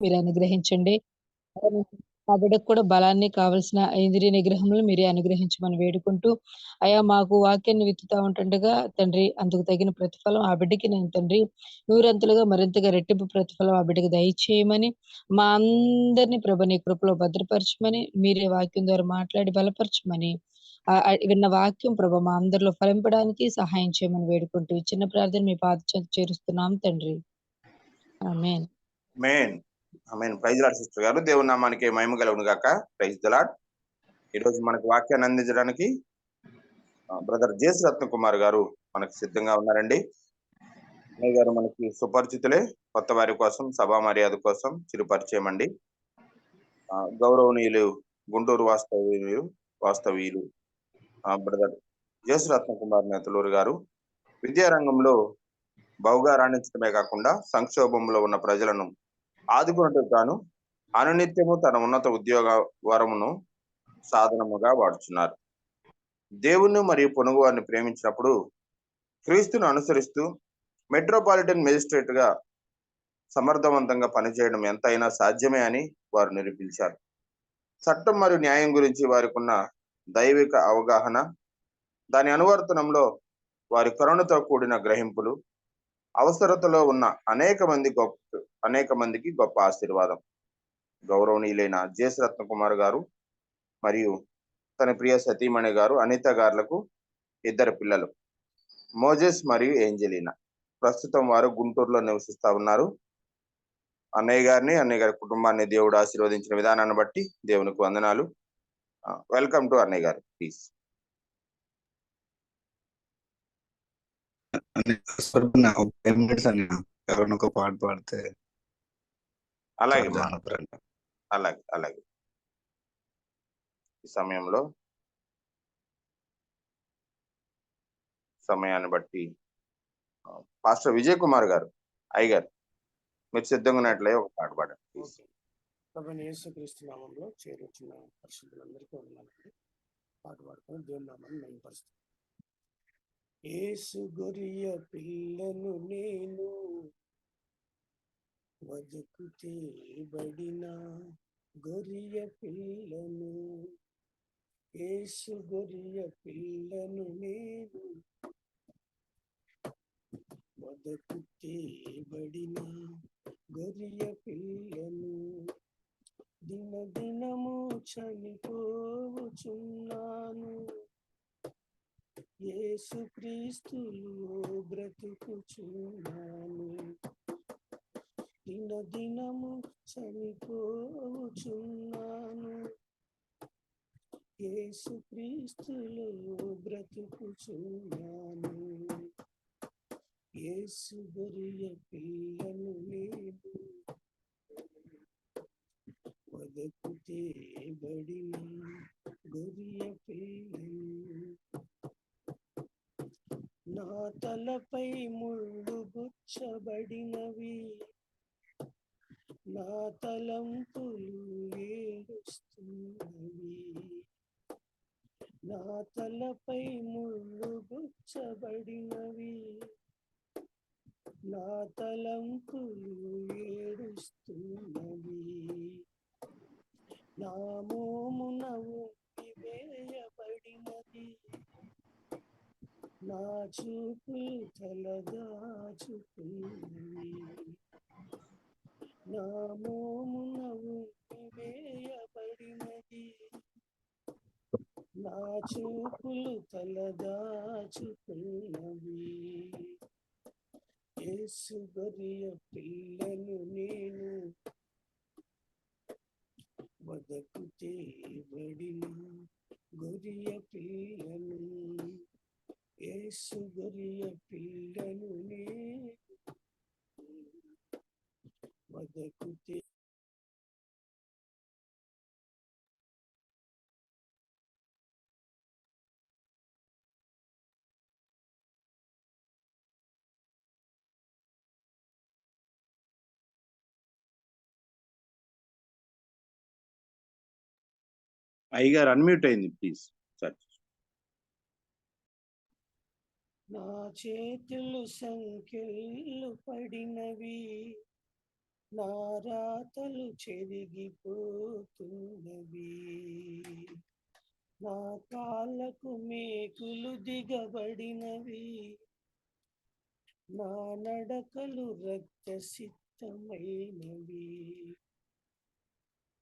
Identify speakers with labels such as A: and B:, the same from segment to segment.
A: మీరు అనుగ్రహించండి. మా బిడ్డకు కూడా బలాన్ని కావాల్సిన ఇంద్రియ నిగ్రహములు మీరే అనుగ్రహించమని వేడుకుంటూ, అయా మాకు వాక్యాన్ని విత్తుతా ఉంటుండగా తండ్రి అందుకు తగిన ప్రతిఫలం ఆ బిడ్డకి నేను తండ్రి నూరంతులుగా మరింతగా రెట్టింపు ప్రతిఫలం ఆ బిడ్డకి దయచేయమని, మా అందరిని ప్రభు నీ కృపలో భద్రపరచమని, మీరే వాక్యం ద్వారా మాట్లాడి బలపరచమని, విన్న వాక్యం ప్రభు మా అందరిలో ఫలింపడానికి సహాయం చేయమని వేడుకుంటూ, ఈ చిన్న ప్రార్థన మీ పాద చెంత చేరుస్తున్నాం తండ్రి. ఆమేన్.
B: ఆమేన్. ఆమేన్. ప్రైజ్ లార్డ్ సిస్టర్ గారు. దేవుని నామానికి మహిమ కలుగును గాక. Praise the lord. ఈరోజు మనకు వాక్యాన్ని అందించడానికి బ్రదర్ జేసు రత్నకుమార్ గారు మనకు సిద్ధంగా ఉన్నారండి. అన్నయ్య గారు మనకి సుపరిచితులే. కొత్త వారి కోసం, సభా మర్యాద కోసం చిరు పరిచయం అండి. గౌరవనీయులు గుంటూరు వాస్తవీయులు బ్రదర్ జేసు రత్నకుమార్ నేతలూరు గారు విద్యారంగంలో బహుగా రాణించడమే కాకుండా సంక్షోభంలో ఉన్న ప్రజలను ఆదుకున్నట్టు తాను అనునిత్యము తన ఉన్నత ఉద్యోగ వరమును సాధనముగా వాడుచున్నారు. దేవుణ్ణి మరియు పొనుగు వారిని ప్రేమించినప్పుడు క్రీస్తును అనుసరిస్తూ మెట్రోపాలిటన్ మెజిస్ట్రేట్ గా సమర్థవంతంగా పనిచేయడం ఎంతైనా సాధ్యమే అని వారు నిరూపించారు. చట్టం మరియు న్యాయం గురించి వారికి ఉన్న దైవిక అవగాహన, దాని అనువర్తనంలో వారి కరుణతో కూడిన గ్రహింపులు అవసరతలో ఉన్న అనేక మందికి గొప్ప ఆశీర్వాదం. గౌరవనీయులైన జేసు రత్నకుమార్ గారు మరియు తన ప్రియ సతీమణి గారు అనిత గారులకు 2 పిల్లలు, మోజెస్ మరియు ఏంజెలినా. ప్రస్తుతం వారు గుంటూరులో నివసిస్తా ఉన్నారు. అన్నయ్య గారి కుటుంబాన్ని దేవుడు ఆశీర్వదించిన విధానాన్ని బట్టి దేవునికి వందనాలు. వెల్కమ్ టు అన్నయ్య గారు, ప్లీజ్.
C: ఎవరైనా ఒక పాట పాడితే
B: అలాగే అలాగే ఈ సమయాన్ని బట్టి పాస్టర్ విజయ్ కుమార్ గారు, అయ్యగారు మీరు సిద్ధంగా ఉన్నట్లే ఒక పాట పాడండి.
D: ప్రభువైన యేసుక్రీస్తు నామములో చేరుచున్న పరిశుద్ధులందరికీ వందనాలండి. పాట పాడుకొని దేవుని నామాన్ని మహిమపరుస్తాం. యేసు గొర్రెయ పిల్లను నేను, వదకు తేబడిన గొర్రెయ పిల్లను. యేసు గొర్రెయ పిల్లను నేను, వదకు తేబడిన గొర్రెయ పిల్లను. దినదినము చనిపోవచున్నాను, యేసుక్రీస్తులో బ్రతుకుచున్నాను. దినదినము చనిపోవచున్నాను, యేసుక్రీస్తులో బ్రతుకుచున్నాను. యేసు గొర్రెయ పిల్లను నేను, వదకు తేబడిన గొర్రెయ పిల్లను. నా తలపై ముళ్ళు గుచ్చబడినవి, నా తలంపులు ఏడుస్తున్నవి. నా తలపై ముళ్ళు గుచ్చబడినవి, నా తలంపులు ఏడుస్తున్నవి. నా మోమున ఉమ్మి వేయబడినది, నా చూపులు తలదాచుకున్నవి. నా మోమున ఉమ్మి వేయబడినది, నా చూపులు తలదాచుకున్నవి. యేసు గొర్రెయ పిల్లను నేను, వదకు తేబడిన గొర్రెయ పిల్లను. యేసు గొర్రెయ పిల్లను నేను, వదకు
B: అయ్యగారు అన్మ్యూట్ అయింది, ప్లీజ్.
D: నా చేతులు సంఖ్యలు పడినవి, నా రాతలు చెరిగిపోతున్నవి, నా కాళ్ళకు మేకులు దిగబడినవి, నా నడకలు రక్తసిక్తమైనవి,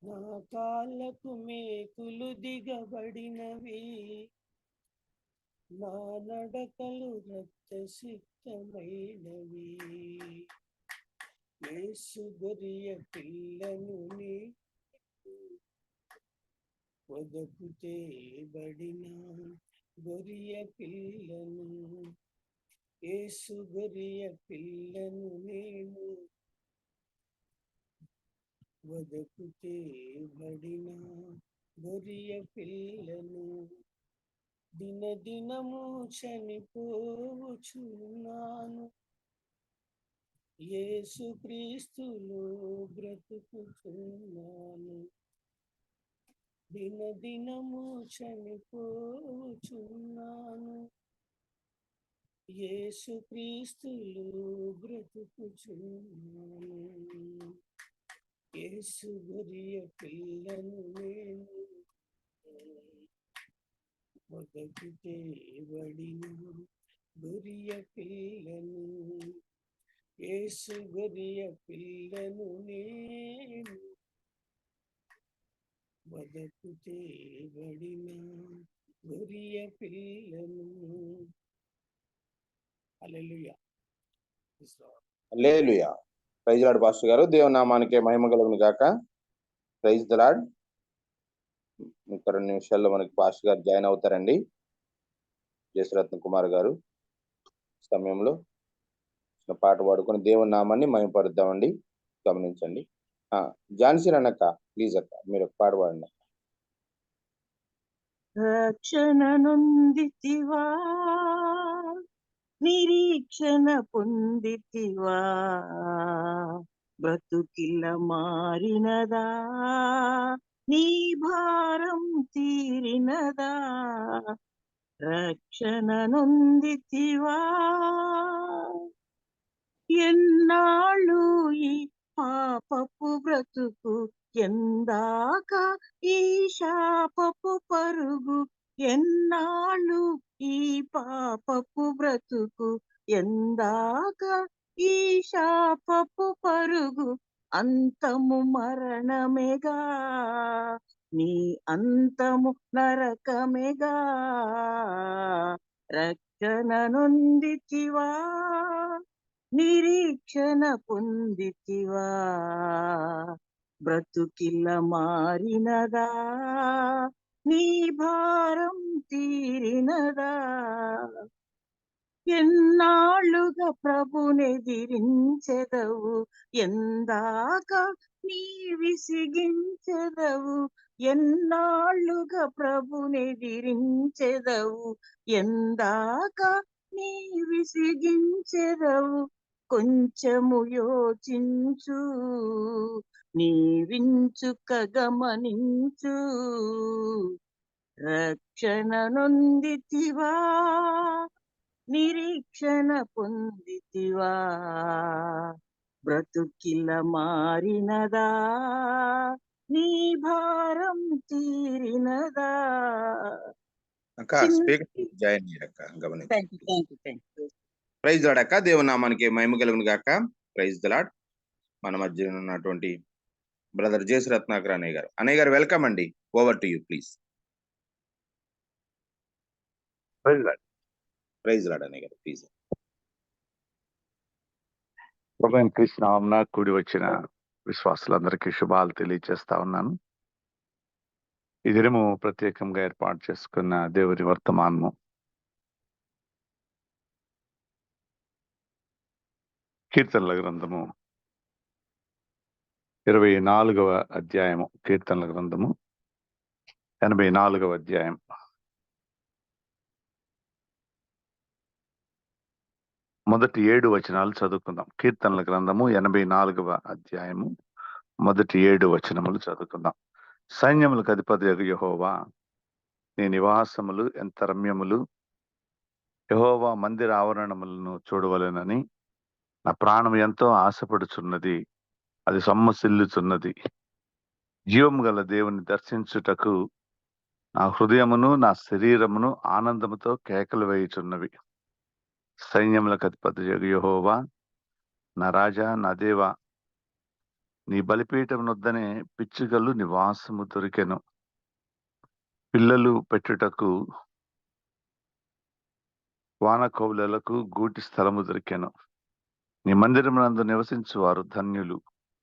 D: నా కాళ్ళకు మేకులు దిగబడినవి, నా నడకలు రక్తసిక్తమైనవి. యేసు గొర్రె పిల్లను వదకు తేబడిన గొర్రె పిల్లను, యేసు గొర్రె పిల్లను నేను వదకు తేబడిన గొర్రె పిల్లను, దినదినము చనిపోవచ్చున్నాను, యేసు క్రీస్తులో బ్రతుకుతున్నాను. దినదినము చనిపోవచ్చున్నాను, యేసు క్రీస్తులో బ్రతుకుతున్నాను. యేసు గొర్రె పిల్లను నేను వదకు తేబడిన గొర్రె పిల్లను, యేసు గొర్రె పిల్లను నేను వదకు తేబడిన గొర్రె పిల్లను. హల్లెలూయా.
B: హల్లెలూయా. ప్రైజ్ లార్డ్ పాస్టర్ గారు. దేవుని నామానికి మహిమ కలుగును గాక. Praise the lord. ఇంక 2 నిమిషాల్లో మనకి పాస్టర్ గారు జాయిన్ అవుతారండి. జయశ్రత్న కుమార్ గారు సమయంలో పాట పాడుకొని దేవుని నామాన్ని మహిమపరుద్దామండి. గమనించండి. ఝాన్సీ అన్నక్క ప్లీజ్ అక్క మీరు ఒక పాట పాడండి.
E: రక్షణ నొందితివా, నిరీక్షణ పొందితివా, బ్రతుకిల మారినదా, నీ భారం తీరినదా, రక్షణ నొందితివా. ఎన్నాళ్ళు ఈ పాపపు బ్రతుకు, ఎందాక ఈ శాపపు పరుగు, ఎన్నాళ్ళు ఈ పాపపు బ్రతుకు, ఎందాక ఈ శాపపు పరుగు, అంతము మరణమేగా, నీ అంతము నరకమేగా, రక్షణ నొందితివా, నిరీక్షణ పొందితివా, బ్రతుకిల మారినదా, నీ భారం తీరినదా. ఎన్నాళ్ళుగా ప్రభునెదిరించెదవు, ఎందాక నీ విసిగించెదవు, ఎన్నాళ్ళుగా ప్రభునెదిరించెదవు, ఎందాక నీ విసిగించెదవు. కొంచెము యోచించు, నీవించుక గమనించు, రక్షణ నొందితివా, నిరీక్షణ పొందితివా, బ్రతుకిల మారినదా, నీ భారం తీరినదా.
B: అక్క స్పీకర్ జాయిన్ అయ్యాక గమనించండి.
E: Thank you.
B: ప్రైజ్ లార్డ్ అక్క. దేవుని నామానికి మహిమ కలుగును గాక. Praise the lord. మన మధ్య ఉన్నటువంటి బ్రదర్ జేసు రత్నాకర్ అన్నయ్య గారు. అన్నయ్య గారు వెల్కమ్ అండి. Over to you please. Praise lord అన్నయ్య గారు ప్లీజ్.
C: ప్రభువైన క్రీస్తు నామమున కూడి వచ్చిన విశ్వాసులందరికీ శుభాలు తెలియజేస్తా ఉన్నాను. ఈ దినము ప్రత్యేకంగా ఏర్పాటు చేసుకున్న దేవుని వర్తమానము కీర్తనల గ్రంథము 24వ అధ్యాయము. కీర్తనల గ్రంథము 84వ అధ్యాయం. మొదటి 7 వచనాలు చదువుకుందాం. కీర్తనల గ్రంథము 84వ అధ్యాయము మొదటి 7 వచనములు చదువుకుందాం. సైన్యములకు అధిపతియగు యెహోవా, నీ నివాసములు ఎంత రమ్యములు, యెహోవా మందిర ఆవరణములను చూడవలెనని నా ప్రాణం ఎంతో ఆశపడుచున్నది. అది సొమ్మసిల్లుచున్నది. జీవము గల దేవుని దర్శించుటకు నా హృదయమును నా శరీరమును ఆనందముతో కేకలు వేయుచున్నవి. సైన్యములకు అధిపతి యెహోవా, నా రాజా, నా దేవా, నీ బలిపీఠం నొద్దనే పిచ్చుకలు నివాసము దొరికెను. పిల్లలు పెట్టుటకు వానకౌలులకు గూటి స్థలము దొరికెను. నీ మందిరమునందు నివసించు వారు ధన్యులు.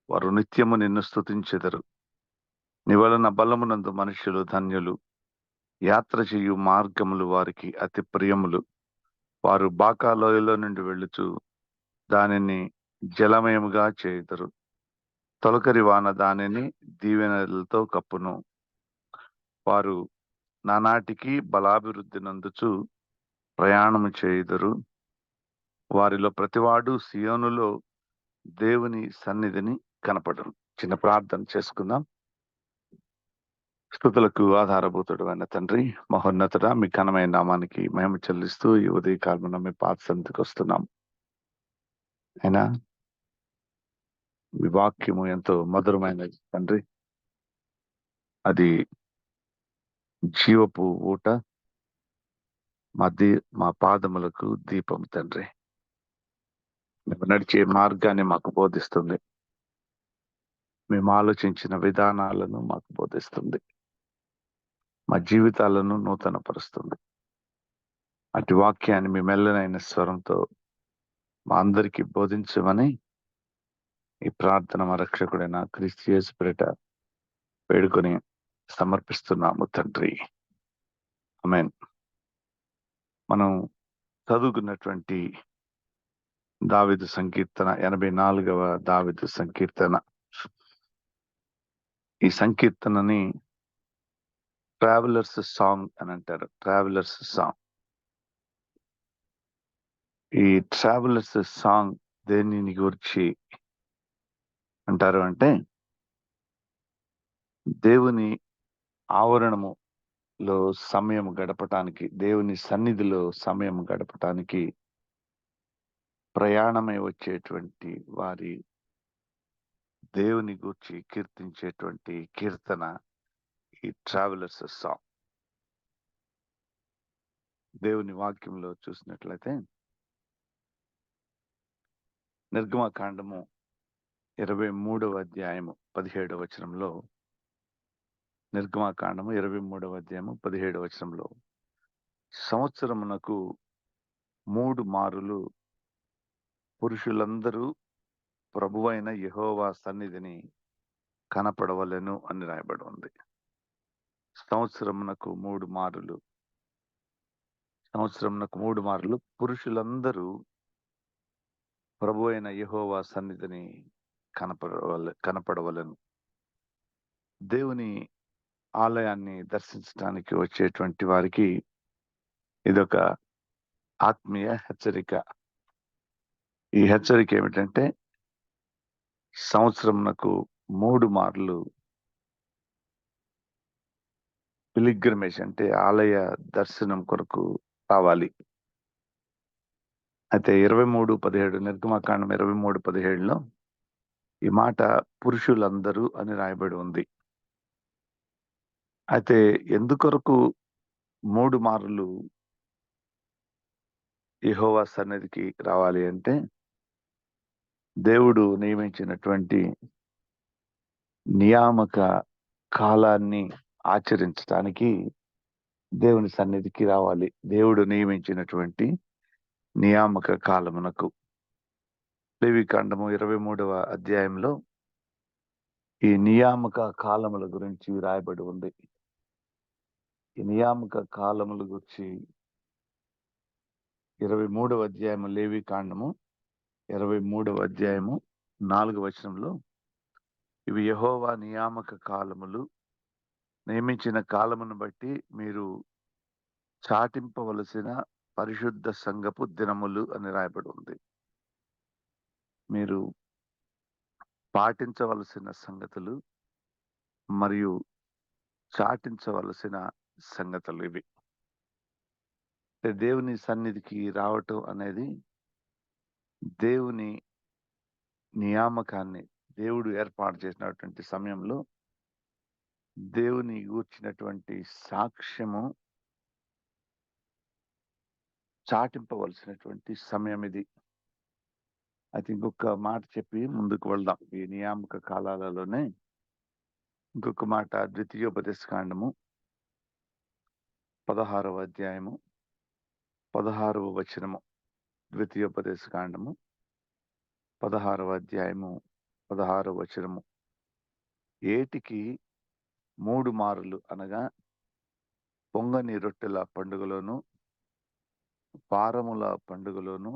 C: వారు నిత్యము నిన్ను స్తుతించెదరు. నీ వలన బలమునందు మనుష్యులు ధన్యులు. యాత్ర చేయు మార్గములు వారికి అతి ప్రియములు. వారు బాకా లోయలో నుండి వెళ్ళుచు దానిని జలమయముగా చేయుదురు. తొలకరి వాన దానిని దీవెనలతో కప్పును. వారు నానాటికి బలాభివృద్ధి నందుచు ప్రయాణము చేయుదురు. వారిలో ప్రతివాడు సియోనులో దేవుని సన్నిధిని కనపడును. చిన్న ప్రార్థన చేసుకుందాం. స్తుతులకు ఆధారభూతుడు అయిన తండ్రి, మహోన్నతుడ, మీ ఘనమైన నామానికి మహిమ చెల్లిస్తూ ఈ ఉదయకాలమున మీ పాద సన్నిధికి వస్తున్నాం. అయినా మీ వాక్యము ఎంతో మధురమైనది తండ్రి. అది జీవపు ఊట, మా పాదములకు దీపం తండ్రి. మేము నడిచే మార్గాన్ని మాకు బోధిస్తుంది. మేము ఆలోచించిన విధానాలను మాకు బోధిస్తుంది. మా జీవితాలను నూతనపరుస్తుంది. అటు వాక్యాన్ని మీ మెల్లనైన స్వరంతో మా అందరికీ బోధించమని ఈ ప్రార్థన మా రక్షకుడైన క్రీస్తు యేసు పేరిట వేడుకొని సమర్పిస్తున్నాము తండ్రి. ఆమేన్. మనం చదువుకున్నటువంటి దావీదు సంకీర్తన 84వ దావీదు సంకీర్తన. ఈ సంకీర్తనని ట్రావెలర్స్ సాంగ్ అని అంటారు. Travellers song. ఈ ట్రావెలర్స్ సాంగ్ దేనిని గురించి అంటారు అంటే, దేవుని ఆవరణములో సమయం గడపటానికి, దేవుని సన్నిధిలో సమయం గడపటానికి ప్రయాణమై వచ్చేటువంటి వారి దేవుని గూర్చి కీర్తించేటువంటి కీర్తన ఈ ట్రావెలర్స్ సాంగ్. దేవుని వాక్యంలో చూసినట్లయితే నిర్గమకాండము 23వ అధ్యాయము 17వ వచనంలో, నిర్గమకాండము 23వ అధ్యాయము 17వ వచనంలో, సంవత్సరమునకు 3 మారులు పురుషులందరూ ప్రభువైన యెహోవా సన్నిధిని కనపడవలెను అని రాయబడి ఉంది. సంవత్సరమునకు 3 మారులు, సంవత్సరమునకు 3 మారులు పురుషులందరూ ప్రభువైన యెహోవా సన్నిధిని కనపడవలెను. దేవుని ఆలయాన్ని దర్శించడానికి వచ్చేటువంటి వారికి ఇదొక ఆత్మీయ హెచ్చరిక. ఈ హెచ్చరిక ఏమిటంటే, సంవత్సరమునకు 3 మార్లు పిలిగ్రిమేజ్ అంటే ఆలయ దర్శనం కొరకు రావాలి. అయితే 23:17 నిర్గమకాండం 23:17లో ఈ మాట పురుషులందరూ అని రాయబడి ఉంది. అయితే ఎందుకొరకు 3 మార్లు యెహోవా సన్నిధికి రావాలి అంటే, దేవుడు నియమించినటువంటి నియామక కాలాన్ని ఆచరించడానికి దేవుని సన్నిధికి రావాలి. దేవుడు నియమించినటువంటి నియామక కాలమునకు. లేవికాండము 23వ అధ్యాయంలో ఈ నియామక కాలముల గురించి రాయబడి ఉంది. ఈ నియామక కాలముల గురించి 23వ అధ్యాయము, లేవికాండము 23వ అధ్యాయము 4వ వచనంలో, ఇవి యెహోవా నియామక కాలములు, నియమించిన కాలమును బట్టి మీరు చాటింపవలసిన పరిశుద్ధ సంఘపు దినములు అని రాయబడి ఉంది. మీరు పాటించవలసిన సంగతులు మరియు చాటించవలసిన సంగతులు ఇవి. దేవుని సన్నిధికి రావటం అనేది దేవుని నియామకాన్ని, దేవుడు ఏర్పాటు చేసినటువంటి సమయంలో దేవుని గూర్చినటువంటి సాక్ష్యము చాటింపవలసినటువంటి సమయం ఇది. అయితే ఇంకొక మాట చెప్పి ముందుకు వెళ్దాం. ఈ నియామక కాలాలలోనే ఇంకొక మాట, ద్వితీయోపదేశకాండము 16వ అధ్యాయము 16వ వచనము. ద్వితీయోపదేశకాండము 16వ అధ్యాయము 16వ వచనము. ఏటికి 3 మారులు అనగా పొంగని రొట్టెల పండుగలోను, వారముల పండుగలోను,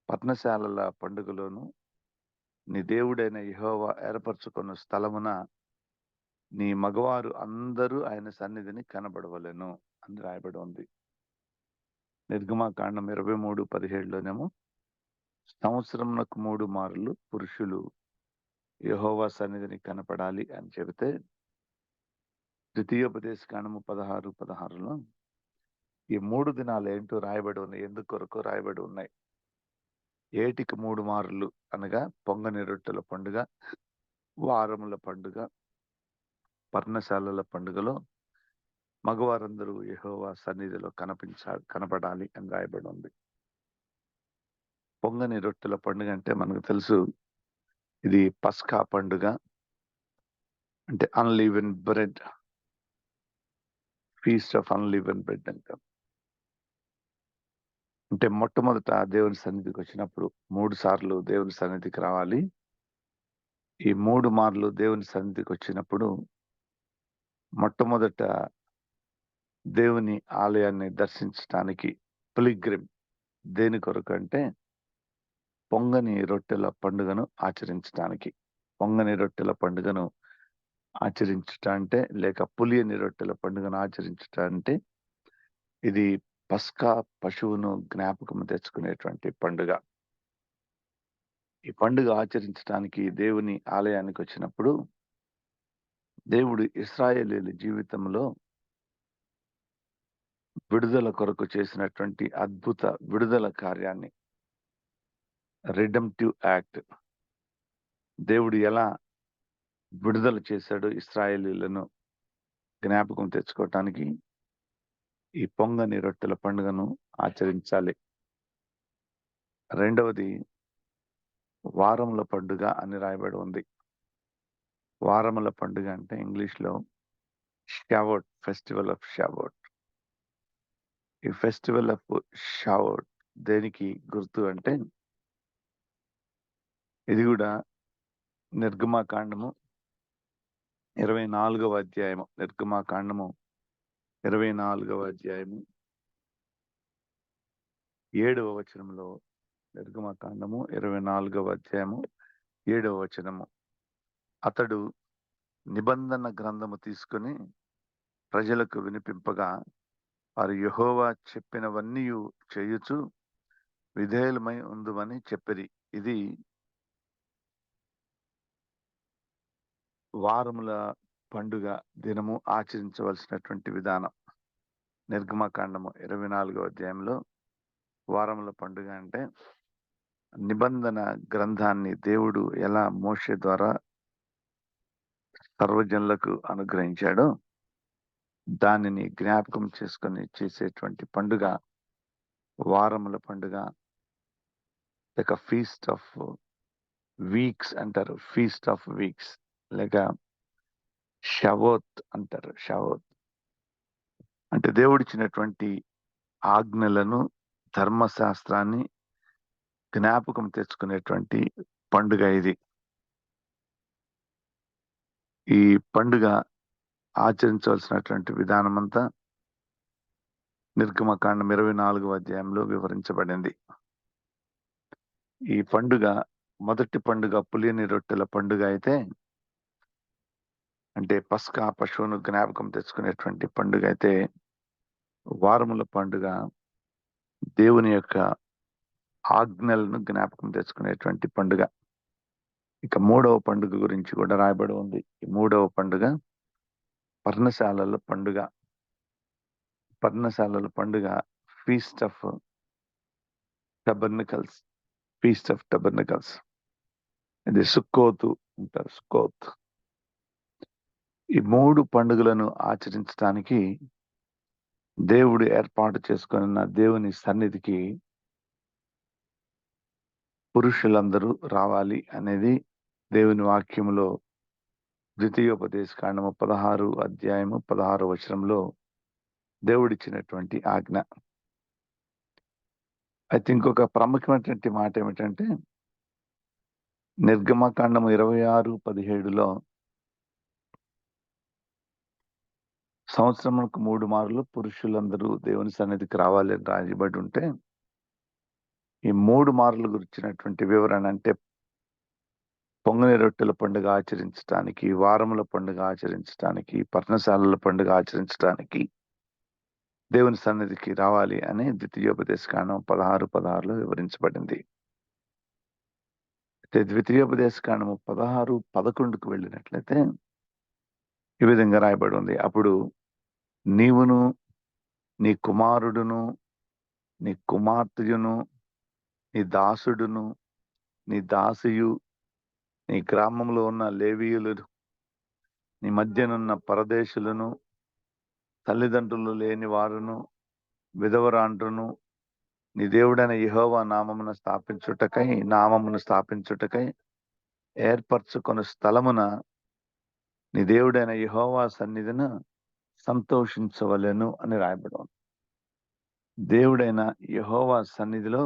C: పర్ణశాలల పండుగలోను నీ దేవుడైన యెహోవా ఏర్పరచుకున్న స్థలమున నీ మగవారు అందరూ ఆయన సన్నిధిని కనబడవలెను అని రాయబడి ఉంది. నిర్గమాకాండం 23:17లోనేమో సంవత్సరమునకు 3 మారులు పురుషులు యెహోవా సన్నిధిని కనపడాలి అని చెబితే, ద్వితీయోపదేశకాండము 16:16లో ఈ 3 దినాలు ఏంటో రాయబడి ఉన్నాయి. ఎందుకొరకు రాయబడి ఉన్నాయి? ఏటికి 3 మారులు అనగా పొంగని రొట్టెల పండుగ, వారముల పండుగ, పర్ణశాలల పండుగలో మగవారందరూ యెహోవా సన్నిధిలో కనపడాలి అని రాయబడి ఉంది. పొంగని రొట్టెల పండుగ అంటే మనకు తెలుసు, ఇది పస్కా పండుగ. అంటే అన్లీవెన్ బ్రెడ్, ఫీస్ట్ ఆఫ్ అన్లీవెన్ బ్రెడ్ అంటాం. అంటే మొట్టమొదట దేవుని సన్నిధికి వచ్చినప్పుడు 3 సార్లు దేవుని సన్నిధికి రావాలి. ఈ 3 మార్లు దేవుని సన్నిధికి వచ్చినప్పుడు మొట్టమొదట దేవుని ఆలయాన్ని దర్శించడానికి పిలిగ్రిమ్ దేని కొరకు అంటే పొంగని రొట్టెల పండుగను ఆచరించడానికి. పొంగని రొట్టెల పండుగను ఆచరించుట అంటే, లేక పులియని రొట్టెల పండుగను ఆచరించుట అంటే, ఇది పస్కా పశువును జ్ఞాపకం తెచ్చుకునేటువంటి పండుగ. ఈ పండుగ ఆచరించడానికి దేవుని ఆలయానికి వచ్చినప్పుడు దేవుడు ఇశ్రాయేలీయుల జీవితంలో విడుదల కొరకు చేసినటువంటి అద్భుత విడుదల కార్యాన్ని, రిడెంప్టివ్ యాక్ట్, దేవుడు ఎలా విడుదల చేశాడు ఇశ్రాయేలీయులను జ్ఞాపకం తెచ్చుకోవటానికి ఈ పొంగని రొట్టెల పండుగను ఆచరించాలి. రెండవది వారముల పండుగ అని రాయబడి ఉంది. వారముల పండుగ అంటే ఇంగ్లీష్లో షావోట్, ఫెస్టివల్ ఆఫ్ షావోట్. ఈ ఫెస్టివల్ ఆఫ్ షావోట్ దేనికి గుర్తు అంటే, ఇది కూడా నిర్గమాకాండము 24వ అధ్యాయము. నిర్గమాకాండము 24వ అధ్యాయము 7వ వచనంలో, నిర్గమాకాండము 24వ అధ్యాయము 7వ వచనము. అతడు నిబంధన గ్రంథము తీసుకుని ప్రజలకు వినిపింపగా వారు యెహోవా చెప్పినవన్నీ చేయుచు విధేయులమై ఉందుమని చెప్పిరి. ఇది వారముల పండుగ దినము ఆచరించవలసినటువంటి విధానం. నిర్గమాకాండము 24వ అధ్యాయంలో వారముల పండుగ అంటే నిబంధన గ్రంథాన్ని దేవుడు ఎలా మోషే ద్వారా సర్వజనులకు అనుగ్రహించాడో దానిని జ్ఞాపకం చేసుకొని చేసేటువంటి పండుగ వారముల పండుగ. లేక ఫీస్ట్ ఆఫ్ వీక్స్ అంటారు, ఫీస్ట్ ఆఫ్ వీక్స్, లేక షవోత్ అంటారు. షవోత్ అంటే దేవుడిచ్చినటువంటి ఆజ్ఞలను, ధర్మశాస్త్రాన్ని జ్ఞాపకం తెచ్చుకునేటువంటి పండుగ ఇది. ఈ పండుగ ఆచరించవలసినటువంటి విధానం అంతా నిర్గమకాండం 24వ అధ్యాయంలో వివరించబడింది. ఈ పండుగ మొదటి పండుగ పులియని రొట్టెల పండుగ అయితే, అంటే పస్కా పశువును జ్ఞాపకం తెచ్చుకునేటువంటి పండుగ అయితే, వారముల పండుగ దేవుని యొక్క ఆజ్ఞలను జ్ఞాపకం తెచ్చుకునేటువంటి పండుగ. ఇక 3వ పండుగ గురించి కూడా రాయబడి ఉంది. ఈ 3వ పండుగ పర్ణశాలల పండుగ. పర్ణశాలల పండుగ ఫీస్ట్ ఆఫ్ టబర్నికల్స్, ఫీస్ట్ ఆఫ్ టబర్నికల్స్. ఇది సుక్కోతు అంటారు, సుక్కోత్. ఈ 3 పండుగలను ఆచరించడానికి దేవుడు ఏర్పాటు చేసుకున్న దేవుని సన్నిధికి పురుషులందరూ రావాలి అనేది దేవుని వాక్యములో ద్వితీయోపదేశకాండము 16 అధ్యాయము 16 వచనంలో దేవుడిచ్చినటువంటి ఆజ్ఞ. అయితే ఇంకొక ప్రాముఖ్యమైనటువంటి మాట ఏమిటంటే నిర్గమకాండము 26:17లో సంవత్సరములకు 3 మార్లు పురుషులందరూ దేవుని సన్నిధికి రావాలి అని రాయబడి ఉంటే, ఈ 3 మార్లు గురించినటువంటి వివరణ అంటే పొంగని రొట్టెల పండుగ ఆచరించడానికి, వారముల పండుగ ఆచరించడానికి, పర్ణశాలల పండుగ ఆచరించడానికి దేవుని సన్నిధికి రావాలి అని ద్వితీయోపదేశకాండం 16:16లో వివరించబడింది. అయితే ద్వితీయోపదేశకాండము 16:11కు వెళ్ళినట్లయితే ఈ విధంగా రాయబడి ఉంది. అప్పుడు నీవును, నీ కుమారుడును, నీ కుమార్తెయును, నీ దాసుడును, నీ దాసియు, నీ గ్రామంలో ఉన్న లేవీయులు, నీ మధ్యనున్న పరదేశులను, తల్లిదండ్రులు లేని వారును, విధవరాండ్రును, నీ దేవుడైన యెహోవా నామమును స్థాపించుటకై ఏర్పరచుకొను స్థలమున నీ దేవుడైన యెహోవా సన్నిధిన సంతోషించవలెను అని రాయబడి ఉంది. దేవుడైన యెహోవా సన్నిధిలో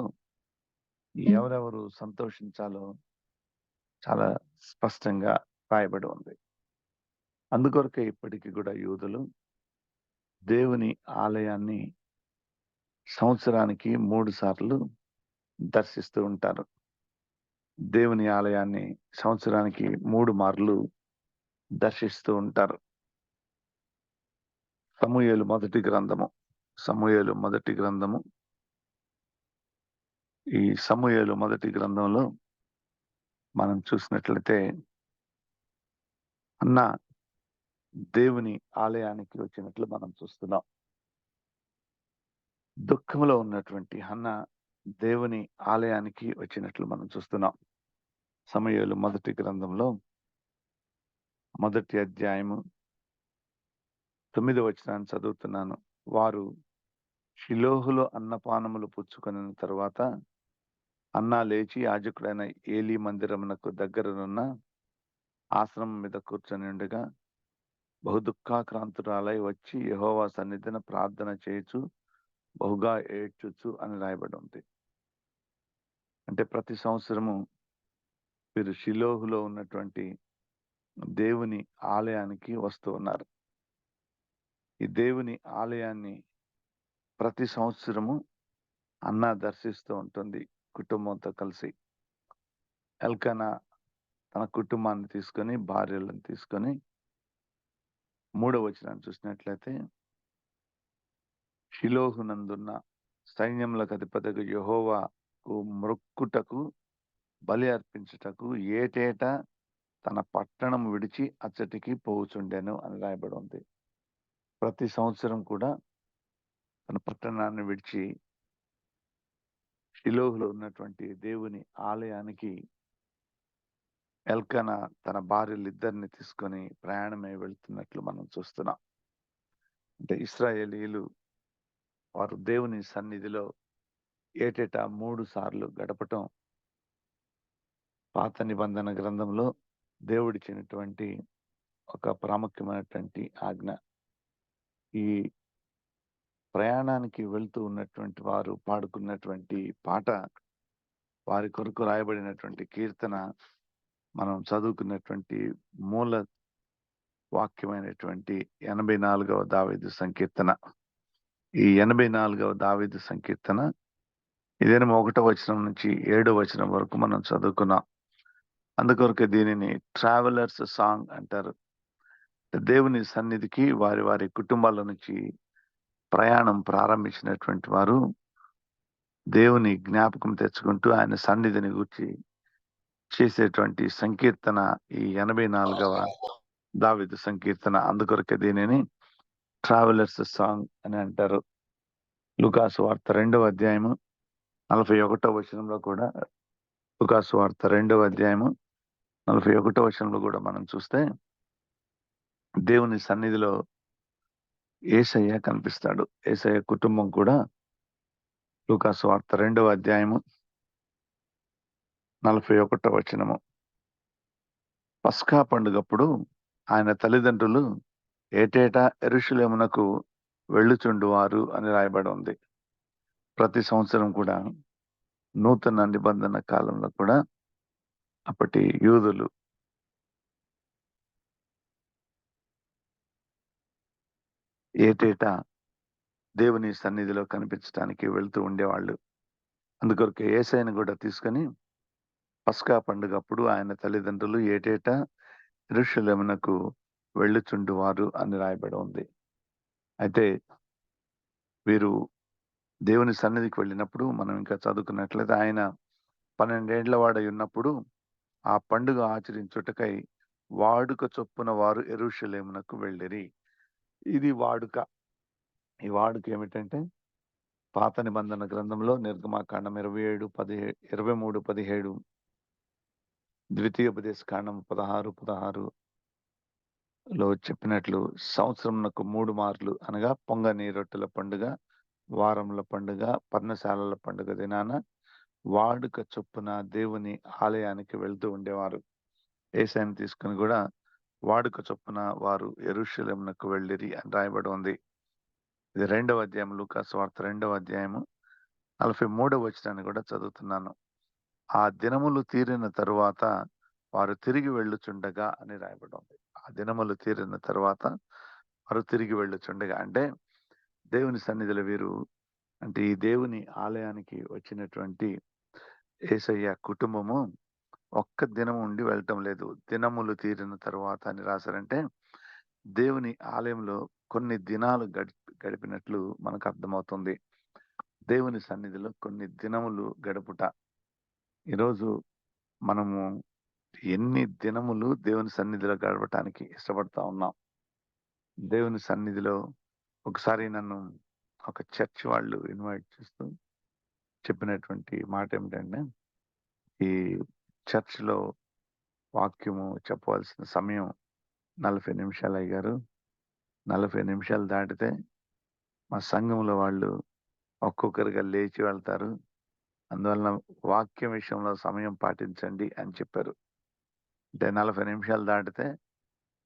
C: ఎవరెవరు సంతోషించాలో చాలా స్పష్టంగా రాయబడి ఉంది. అందుకొరకే ఇప్పటికీ కూడా యూదులు దేవుని ఆలయాన్ని సంవత్సరానికి 3 సార్లు దర్శిస్తూ ఉంటారు. దేవుని ఆలయాన్ని సంవత్సరానికి 3 మార్లు దర్శిస్తూ ఉంటారు. సమూయేలు మొదటి గ్రంథము ఈ సమూయేలు మొదటి గ్రంథంలో మనం చూసినట్లయితే అన్న దేవుని ఆలయానికి వచ్చినట్లు మనం చూస్తున్నాం. దుఃఖంలో ఉన్నటువంటి హన్న దేవుని ఆలయానికి వచ్చినట్లు మనం చూస్తున్నాం. సమూయేలు మొదటి గ్రంథంలో మొదటి అధ్యాయము 9వ వచనాన్ని చదువుతున్నాను. వారు షిలోహులో అన్నపానములు పుచ్చుకొనిన తరువాత అన్నా లేచి యాజకుడైన ఏలీ మందిరమునకు దగ్గరనున్న ఆశ్రమం మీద కూర్చొని ఉండగా బహు దుఃఖాక్రాంతురాలై వచ్చి యెహోవా సన్నిధిన ప్రార్థన చేయుచు బహుగా ఏడ్చుచు అని రాయబడి ఉంది. అంటే ప్రతి సంవత్సరము వీరు షిలోహులో ఉన్నటువంటి దేవుని ఆలయానికి వస్తూ ఉన్నారు. ఈ దేవుని ఆలయాన్ని ప్రతి సంవత్సరము అన్న దర్శిస్తూ ఉంటుంది కుటుంబంతో కలిసి. ఎల్కనా తన కుటుంబాన్ని తీసుకొని, భార్యలను తీసుకొని 3వ వచనాన్ని చూసినట్లయితే షిలోహునందున్న సైన్యములకు అధిపతిగా యెహోవాకు మ్రొక్కుటకు బలి అర్పించుటకు ఏటేటా తన పట్టణం విడిచి అచ్చటికి పోవుచుండెను అని రాయబడి ఉంది. ప్రతి సంవత్సరం కూడా తన పట్టణాన్ని విడిచి షిలోహులో ఉన్నటువంటి దేవుని ఆలయానికి ఎల్కనా తన భార్యలిద్దరిని తీసుకొని ప్రయాణమై వెళ్తున్నట్లు మనం చూస్తున్నాం. అంటే ఇశ్రాయేలీయులు వారు దేవుని సన్నిధిలో ఏటేటా 3 సార్లు గడపటం పాత నిబంధన గ్రంథంలో దేవుడిచ్చినటువంటి ఒక ప్రాముఖ్యమైనటువంటి ఆజ్ఞ. ఈ ప్రయాణానికి వెళ్తూ ఉన్నటువంటి వారు పాడుకున్నటువంటి పాట, వారి కొరకు రాయబడినటువంటి కీర్తన, మనం చదువుకున్నటువంటి మూల వాక్యమైనటువంటి 84వ దావీదు సంకీర్తన. ఈ 84వ దావీదు సంకీర్తన ఇదేమో 1వ వచనం నుంచి 7వ వచనం వరకు మనం చదువుకున్నాం. అందుకొరకు దీనిని ట్రావెలర్స్ సాంగ్ అంటారు. దేవుని సన్నిధికి వారి వారి కుటుంబాల నుంచి ప్రయాణం ప్రారంభించినటువంటి వారు దేవుని జ్ఞాపకం తెచ్చుకుంటూ ఆయన సన్నిధిని గురించి చేసేటువంటి సంకీర్తన ఈ 84వ దావీదు సంకీర్తన. అందుకొరకే దీనిని ట్రావెలర్స్ సాంగ్ అని అంటారు. లూకాసు వార్త 2వ అధ్యాయము 41వ వచనంలో కూడా, లూకాసు వార్త 2వ అధ్యాయము 41వ వచనంలో కూడా మనం చూస్తే దేవుని సన్నిధిలో యేసయ్య కనిపిస్తాడు. యేసయ్య కుటుంబం కూడా లూకాసు వార్త 2వ అధ్యాయము 41వ వచనము. పస్కా పండుగప్పుడు ఆయన తల్లిదండ్రులు ఏటేటా యెరూషలేమునకు వెళ్ళుచుండువారు అని రాయబడి ఉంది. ప్రతి సంవత్సరం కూడా నూతన నిబంధన కాలంలో కూడా అప్పటి యూదులు ఏటేటా దేవుని సన్నిధిలో కనిపించడానికి వెళ్తూ ఉండేవాళ్ళు. అందుకొరకు యేసయ్యను కూడా తీసుకొని పస్కా పండుగప్పుడు ఆయన తల్లిదండ్రులు ఏటేటా యెరూషలేమునకు వెళ్ళుచుండువారు అని రాయబడి ఉంది. అయితే వీరు దేవుని సన్నిధికి వెళ్ళినప్పుడు మనం ఇంకా చదువుకున్నట్లయితే ఆయన 12 ఏండ్ల వాడై ఉన్నప్పుడు ఆ పండుగ ఆచరించుటకై వాడుక చొప్పున వారు యెరూషలేమునకు వెళ్ళిరి. ఇది వాడుక. ఈ వాడుక ఏమిటంటే పాత నిబంధన గ్రంథంలో నిర్గమాకాండం 23:17, ద్వితీయోపదేశకాండం 16:16లో చెప్పినట్లు సంవత్సరంకు 3 మార్లు అనగా పొంగని రొట్టెల పండుగ, వారముల పండుగ, పర్ణశాలల పండుగ దినాన వాడుక చొప్పున దేవుని ఆలయానికి వెళ్తూ ఉండేవారు. యేసయ్యను తీసుకుని కూడా వాడుక చొప్పున వారు యెరూషలేమునకు వెళ్ళిరి అని రాయబడి ఉంది. ఇది 2వ అధ్యాయం, లూకాసు వార్త 2వ అధ్యాయము 43వ వచనాన్ని కూడా చదువుతున్నాను. ఆ దినములు తీరిన తరువాత వారు తిరిగి వెళ్ళుచుండగా అని రాయబడి ఉంది. ఆ దినములు తీరిన తరువాత వారు తిరిగి వెళ్ళుచుండగా అంటే దేవుని సన్నిధిలో వీరు అంటే ఈ దేవుని ఆలయానికి వచ్చినటువంటి యేసయ్య కుటుంబము ఒక్క దినం ఉండి వెళ్ళటం లేదు. దినములు తీరిన తరువాత అని రాశారంటే దేవుని ఆలయంలో కొన్ని దినాలు గడిపినట్లు మనకు అర్థమవుతుంది. దేవుని సన్నిధిలో కొన్ని దినములు గడుపుట. ఈరోజు మనము ఎన్ని దినములు దేవుని సన్నిధిలో గడపటానికి ఇష్టపడతా ఉన్నాం. దేవుని సన్నిధిలో ఒకసారి నన్ను ఒక చర్చ్ వాళ్ళు ఇన్వైట్ చేస్తూ చెప్పినటువంటి మాట ఏమిటంటే, ఈ చర్చ్‌లో వాక్యము చెప్పవలసిన సమయం 40 నిమిషాలు అయ్యగారు. 40 నిమిషాలు దాటితే మా సంఘంలో వాళ్ళు ఒక్కొక్కరుగా లేచి వెళ్తారు. అందువలన వాక్యం విషయంలో సమయం పాటించండి అని చెప్పారు. అంటే 40 నిమిషాలు దాటితే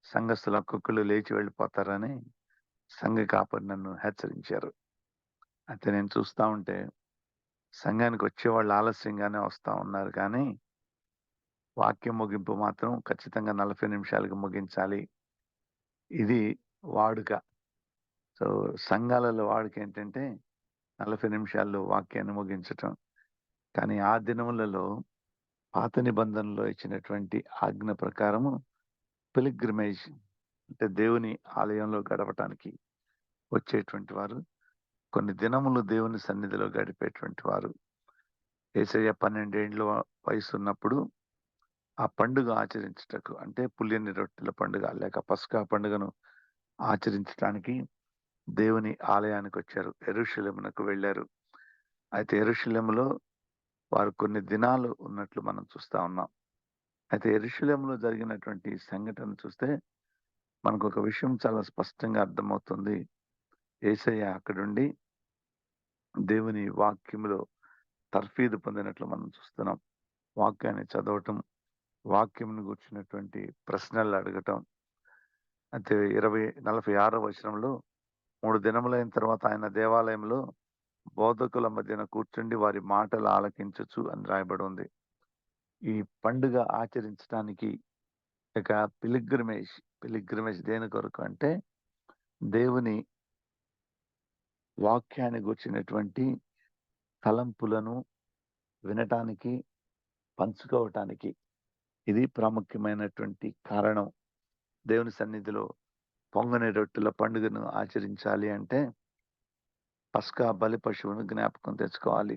C: సంఘస్థులు ఒక్కొక్కళ్ళు లేచి వెళ్ళిపోతారని సంఘ కాపరి నన్ను హెచ్చరించారు. అయితే నేను చూస్తా ఉంటే సంఘానికి వచ్చేవాళ్ళు ఆలస్యంగానే వస్తా ఉన్నారు కానీ వాక్యం ముగింపు మాత్రం ఖచ్చితంగా 40 నిమిషాలకు ముగించాలి. ఇది వాడుక. సో సంఘాలలో వాడుక ఏంటంటే 40 నిమిషాల్లో వాక్యాన్ని ముగించటం. కానీ ఆ దినములలో పాత నిబంధనలో ఇచ్చినటువంటి ఆజ్ఞ ప్రకారము పిల్గ్రిమేజ్ అంటే దేవుని ఆలయంలో గడపటానికి వచ్చేటువంటి వారు కొన్ని దినములు దేవుని సన్నిధిలో గడిపేటువంటి వారు. యేసయ్య 12 ఏండ్ల వయసు ఉన్నప్పుడు ఆ పండుగ ఆచరించుటకు అంటే పులియని రొట్టెల పండుగ లేక పస్కా పండుగను ఆచరించడానికి దేవుని ఆలయానికి వచ్చారు. యెరూషలేమునకు వెళ్ళారు. అయితే యెరూషలేములో వారు కొన్ని దినాలు ఉన్నట్లు మనం చూస్తా ఉన్నాం. అయితే యెరూషలేములో జరిగినటువంటి సంఘటన చూస్తే మనకు ఒక విషయం చాలా స్పష్టంగా అర్థమవుతుంది. యేసయ్య అక్కడుండి దేవుని వాక్యములో తర్ఫీదు పొందినట్లు మనం చూస్తున్నాం. వాక్యాన్ని చదవటం, వాక్యంను గూర్చినటువంటి ప్రశ్నలు అడగటం. అయితే 46వ వచనంలో 3 దినములైన తర్వాత ఆయన దేవాలయంలో బోధకుల మధ్యన కూర్చుండి వారి మాటలు ఆలకించుచు అని రాయబడి ఉంది. ఈ పండుగ ఆచరించడానికి ఇక పిలిగ్రిమేజ్ దేని కొరకు అంటే దేవుని వాక్యాన్ని గూర్చినటువంటి తలంపులను వినటానికి, పంచుకోవటానికి ఇది ప్రాముఖ్యమైనటువంటి కారణం. దేవుని సన్నిధిలో పొంగని రొట్టెల పండుగను ఆచరించాలి అంటే పస్కా బలి పశువును జ్ఞాపకం తెచ్చుకోవాలి.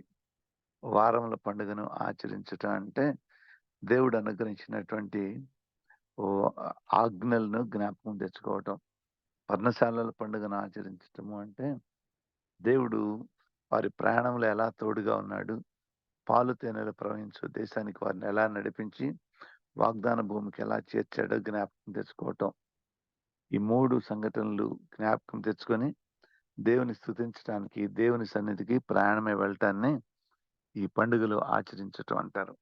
C: వారముల పండుగను ఆచరించటం అంటే దేవుడు అనుగ్రహించినటువంటి ఆజ్ఞలను జ్ఞాపకం తెచ్చుకోవటం. పర్ణశాలల పండుగను ఆచరించటము అంటే దేవుడు వారి ప్రయాణంలో ఎలా తోడుగా ఉన్నాడు, పాలు తేనెలు ప్రవహించు దేశానికి వారిని ఎలా నడిపించి వాగ్దాన భూమికి ఎలా చేర్చాడో జ్ఞాపకం తెచ్చుకోవటం. ఈ 3 సంఘటనలు జ్ఞాపకం తెచ్చుకొని దేవుని స్తుతించడానికి, దేవుని సన్నిధికి ప్రయాణమై వెళ్ళటాన్ని ఈ పండుగలు ఆచరించటం అంటారు.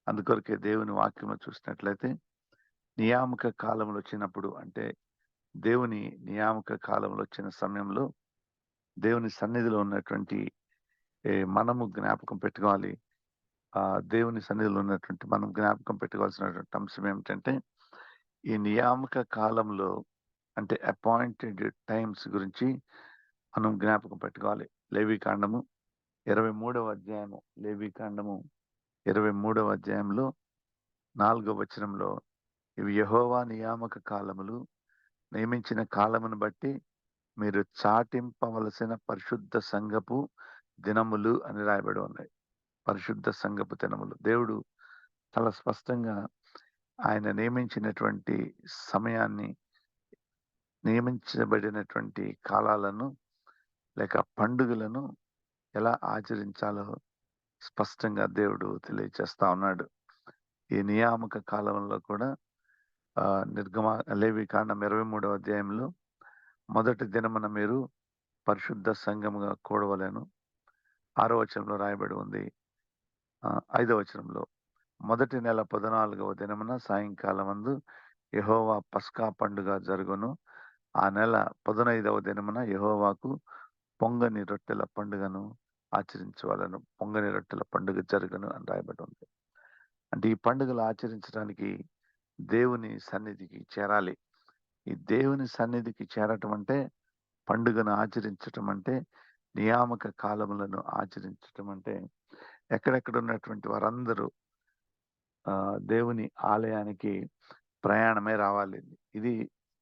C: అందుకొరకే దేవుని వాక్యంలో చూసినట్లయితే నియామక కాలంలో వచ్చినప్పుడు, అంటే దేవుని నియామక కాలంలో వచ్చిన సమయంలో దేవుని సన్నిధిలో ఉన్నటువంటి మనము జ్ఞాపకం పెట్టుకోవాలి. దేవుని సన్నిధిలో ఉన్నటువంటి మనం జ్ఞాపకం పెట్టుకోవాల్సినటువంటి అంశం ఏమిటంటే, ఈ నియామక కాలంలో అంటే అపాయింటెడ్ టైమ్స్ గురించి మనం జ్ఞాపకం పెట్టుకోవాలి. లేవీకాండము 23వ అధ్యాయము, లేవీకాండము 23వ అధ్యాయంలో 4వ వచనంలో, ఇవి యెహోవా నియామక కాలములు, నియమించిన కాలమును బట్టి మీరు చాటింపవలసిన పరిశుద్ధ సంఘపు దినములు అని రాయబడి ఉన్నాయి. పరిశుద్ధ సంఘపు దినములు. దేవుడు చాలా స్పష్టంగా ఆయన నియమించినటువంటి సమయాన్ని, నియమించబడినటువంటి కాలాలను లేక పండుగలను ఎలా ఆచరించాలో స్పష్టంగా దేవుడు తెలియజేస్తా ఉన్నాడు. ఈ నియామక కాలంలో కూడా లేవీకాండం 23వ అధ్యాయంలో మొదటి దినమున మీరు పరిశుద్ధ సంఘముగా కూడవలెను. 6వ వచనంలో రాయబడి ఉంది. 5వ వచనంలో, మొదటి నెల 14వ దినమున సాయంకాలమందు యెహోవా పస్కా పండుగ జరుగును. ఆ నెల 15వ దినమున యెహోవాకు పొంగని రొట్టెల పండుగను ఆచరించవలెను. పొంగని రొట్టెల పండుగ జరుగును అని రాయబడి ఉంది. అంటే ఈ పండుగలు ఆచరించడానికి దేవుని సన్నిధికి చేరాలి. ఈ దేవుని సన్నిధికి చేరటం అంటే, పండుగను ఆచరించటం అంటే, నియామక కాలములను ఆచరించటం అంటే, ఎక్కడెక్కడ ఉన్నటువంటి వారందరూ దేవుని ఆలయానికి ప్రయాణమై రావాలి. ఇది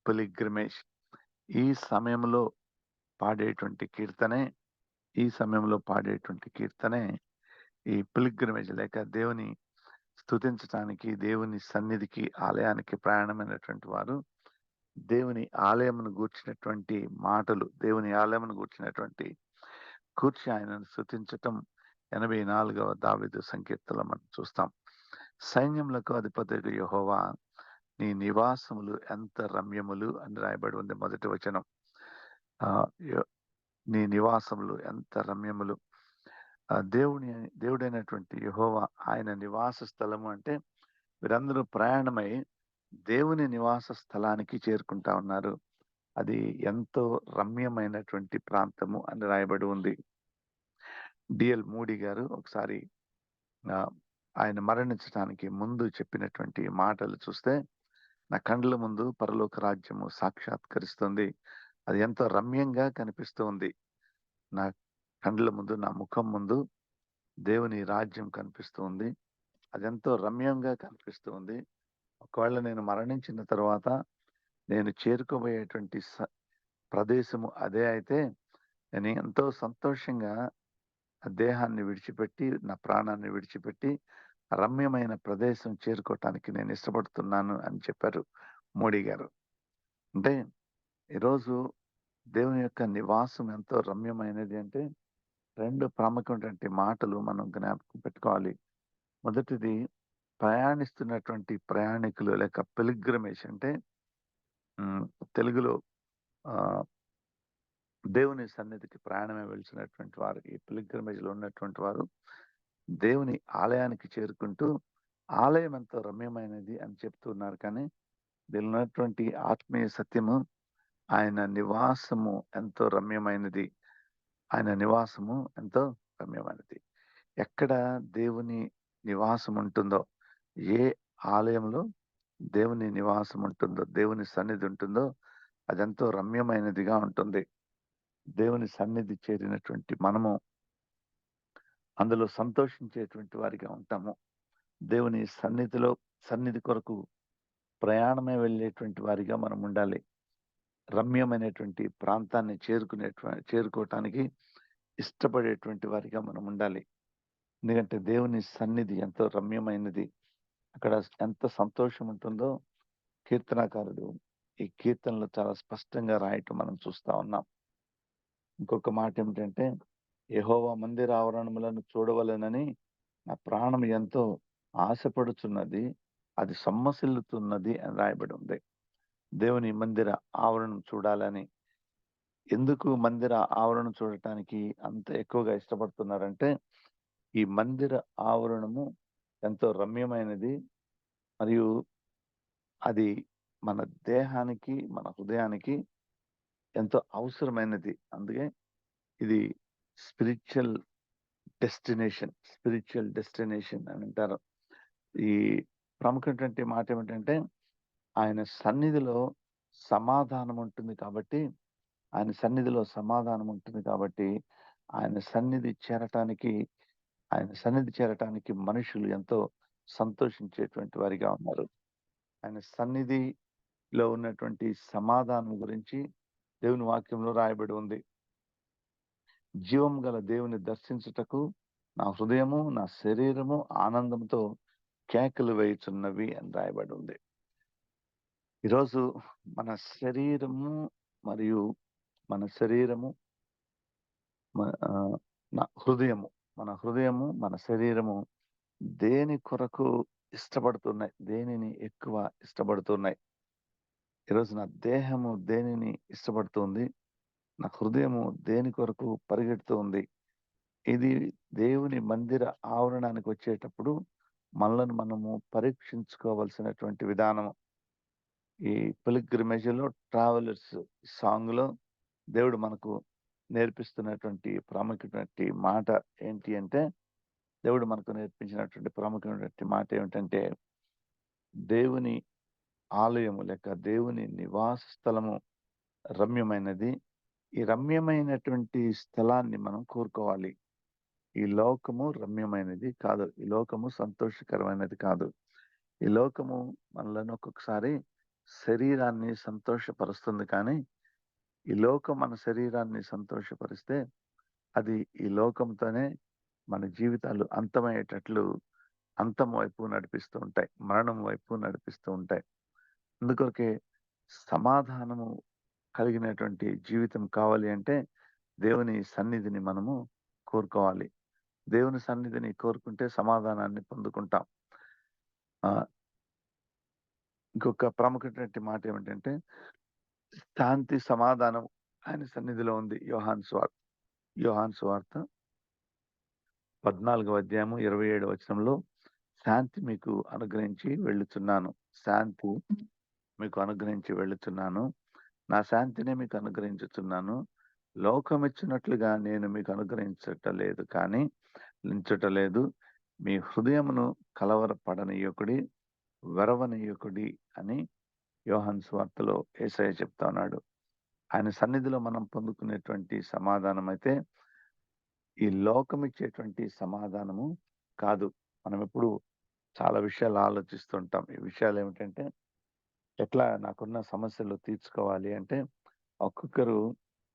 C: పిలిగ్రిమేజ్. ఈ సమయంలో పాడేటువంటి కీర్తనే ఈ పిలిగ్రిమేజ్, లేక దేవుని స్తుతించటానికి, దేవుని సన్నిధికి, ఆలయానికి ప్రయాణమైనటువంటి వారు దేవుని ఆలయమును గూర్చినటువంటి మాటలు, దేవుని ఆలయమును గూర్చినటువంటి కూర్చి ఆయనను స్తుతించటం 84వ దావీదు సంకీర్తనలో మనం చూస్తాం. సైన్యములకు అధిపతియగు యెహోవా, నీ నివాసములు ఎంత రమ్యములు అని రాయబడి ఉంది. మొదటి వచనం, నీ నివాసములు ఎంత రమ్యములు. దేవుడైనటువంటి యెహోవా ఆయన నివాస స్థలము అంటే, వీరందరూ ప్రయాణమై దేవుని నివాస స్థలానికి చేరుకుంటా ఉన్నారు. అది ఎంతో రమ్యమైనటువంటి ప్రాంతము అని రాయబడి ఉంది. డిఎల్ మూడీ గారు ఒకసారి ఆయన మరణించడానికి ముందు చెప్పినటువంటి మాటలు చూస్తే, నా కండ్ల ముందు పరలోక రాజ్యము సాక్షాత్కరిస్తుంది. అది ఎంతో రమ్యంగా కనిపిస్తూ ఉంది. నా కండ్ల ముందు, నా ముఖం ముందు దేవుని రాజ్యం కనిపిస్తూ ఉంది. అది ఎంతో రమ్యంగా కనిపిస్తూ ఉంది. ఒకవేళ నేను మరణించిన తర్వాత నేను చేరుకోబోయేటువంటి ప్రదేశము అదే అయితే, నేను ఎంతో సంతోషంగా దేహాన్ని విడిచిపెట్టి, నా ప్రాణాన్ని విడిచిపెట్టి రమ్యమైన ప్రదేశం చేరుకోవటానికి నేను ఇష్టపడుతున్నాను అని చెప్పారు మోడీ గారు. అంటే ఈరోజు దేవుని యొక్క నివాసం ఎంతో రమ్యమైనది అంటే, 2 ప్రాముఖ్యమైనటువంటి మాటలు మనం జ్ఞాపకం పెట్టుకోవాలి. మొదటిది, ప్రయాణిస్తున్నటువంటి ప్రయాణికులు లేక పిలిగ్రిమేజ్ అంటే, తెలుగులో దేవుని సన్నిధికి ప్రయాణమే వెళ్తున్నటువంటి వారు, ఈ పిలిగ్రిమేజ్లో ఉన్నటువంటి వారు దేవుని ఆలయానికి చేరుకుంటూ ఆలయం ఎంతో రమ్యమైనది అని చెప్తున్నారు. కానీ దీనిలో ఉన్నటువంటి ఆత్మీయ సత్యము, ఆయన నివాసము ఎంతో రమ్యమైనది. ఆయన నివాసము ఎంతో రమ్యమైనది. ఎక్కడ దేవుని నివాసం ఉంటుందో, ఏ ఆలయంలో దేవుని నివాసం ఉంటుందో, దేవుని సన్నిధి ఉంటుందో, అదెంతో రమ్యమైనదిగా ఉంటుంది. దేవుని సన్నిధి చేరినటువంటి మనము అందులో సంతోషించేటువంటి వారిగా ఉంటాము. దేవుని సన్నిధి కొరకు ప్రయాణమే వెళ్ళేటువంటి వారిగా మనం ఉండాలి. రమ్యమైనటువంటి ప్రాంతాన్ని చేరుకోవటానికి ఇష్టపడేటువంటి వారిగా మనం ఉండాలి. ఎందుకంటే దేవుని సన్నిధి ఎంతో రమ్యమైనది. అక్కడ ఎంత సంతోషం ఉంటుందో కీర్తనాకారుడు ఈ కీర్తనలో చాలా స్పష్టంగా రాయటం మనం చూస్తా ఉన్నాం. ఇంకొక మాట ఏమిటంటే, యెహోవా మందిర ఆవరణములను చూడవలెనని నా ప్రాణం ఎంతో ఆశపడుచున్నది. అది సొమ్మసిల్లుతున్నది అని రాయబడి ఉంది. దేవుని మందిర ఆవరణం చూడాలని ఎందుకు మందిర ఆవరణం చూడటానికి అంత ఎక్కువగా ఇష్టపడుతున్నారంటే, ఈ మందిర ఆవరణము ఎంతో రమ్యమైనది, మరియు అది మన దేహానికి, మన హృదయానికి ఎంతో అవసరమైనది. అందుకే ఇది స్పిరిచువల్ డెస్టినేషన్ అని అంటారు. ఈ ప్రాముఖ్యమైనటువంటి మాట ఏమిటంటే, ఆయన సన్నిధిలో సమాధానం ఉంటుంది కాబట్టి, ఆయన సన్నిధిలో సమాధానం ఉంటుంది కాబట్టి, ఆయన సన్నిధి చేరటానికి మనుషులు ఎంతో సంతోషించేటువంటి వారిగా ఉన్నారు. ఆయన సన్నిధిలో ఉన్నటువంటి సమాధానం గురించి దేవుని వాక్యంలో రాయబడి ఉంది. జీవం గల దేవుని దర్శించుటకు నా హృదయము, నా శరీరము ఆనందంతో కేకలు వేయుచున్నవి అని రాయబడి ఉంది. ఈరోజు మన శరీరము మరియు మన హృదయము, మన శరీరము దేని కొరకు ఇష్టపడుతున్నాయి? దేనిని ఎక్కువ ఇష్టపడుతున్నాయి? ఈరోజు నా దేహము దేనిని ఇష్టపడుతుంది? నా హృదయము దేని కొరకు పరిగెడుతుంది? ఇది దేవుని మందిర ఆవరణానికి వచ్చేటప్పుడు మనలను మనము పరీక్షించుకోవాల్సినటువంటి విధానం. ఈ పిల్గ్రిమేజ్‌లో ట్రావెలర్స్ సాంగ్‌లో దేవుడు మనకు నేర్పిస్తున్నటువంటి ప్రాముఖ్యమైనటువంటి మాట ఏంటి అంటే, దేవుడు మనకు నేర్పించినటువంటి ప్రాముఖ్యమైనటువంటి మాట ఏమిటంటే, దేవుని ఆలయము లేక దేవుని నివాస స్థలము రమ్యమైనది. ఈ రమ్యమైనటువంటి స్థలాన్ని మనం కోరుకోవాలి. ఈ లోకము రమ్యమైనది కాదు. ఈ లోకము సంతోషకరమైనది కాదు. ఈ లోకము మనలను ఒక్కొక్కసారి శరీరాన్ని సంతోషపరుస్తుంది, కానీ ఈ లోకం మన శరీరాన్ని సంతోషపరిస్తే అది ఈ లోకంతోనే మన జీవితాలు అంతం వైపు నడిపిస్తూ ఉంటాయి, మరణం వైపు నడిపిస్తూ ఉంటాయి. అందుకొరకే సమాధానము కలిగినటువంటి జీవితం కావాలి అంటే దేవుని సన్నిధిని మనము కోరుకోవాలి. దేవుని సన్నిధిని కోరుకుంటే సమాధానాన్ని పొందుకుంటాం. ఇంకొక ప్రాముఖ్యమైనటువంటి మాట ఏమిటంటే, శాంతి సమాధానం ఆయన సన్నిధిలో ఉంది. యోహాను సువార్త 14వ అధ్యాయము 27వ వచనంలో, శాంతి మీకు అనుగ్రహించి వెళ్ళుచున్నాను, నా శాంతినే మీకు అనుగ్రహించుచున్నాను. లోకం ఇచ్చినట్లుగా నేను మీకు అనుగ్రహించటలేదు. మీ హృదయమును కలవరపడనీయకుడి, వెరవనీయకుడి అని యోహాను సువార్తలో యేసయ్య చెప్తా ఉన్నాడు. ఆయన సన్నిధిలో మనం పొందుకునేటువంటి సమాధానం అయితే ఈ లోకం ఇచ్చేటువంటి సమాధానము కాదు. మనం ఎప్పుడు చాలా విషయాలు ఆలోచిస్తుంటాం. ఈ విషయాలు ఏమిటంటే, ఎట్లా నాకున్న సమస్యలు తీర్చుకోవాలి అంటే, ఒక్కొక్కరు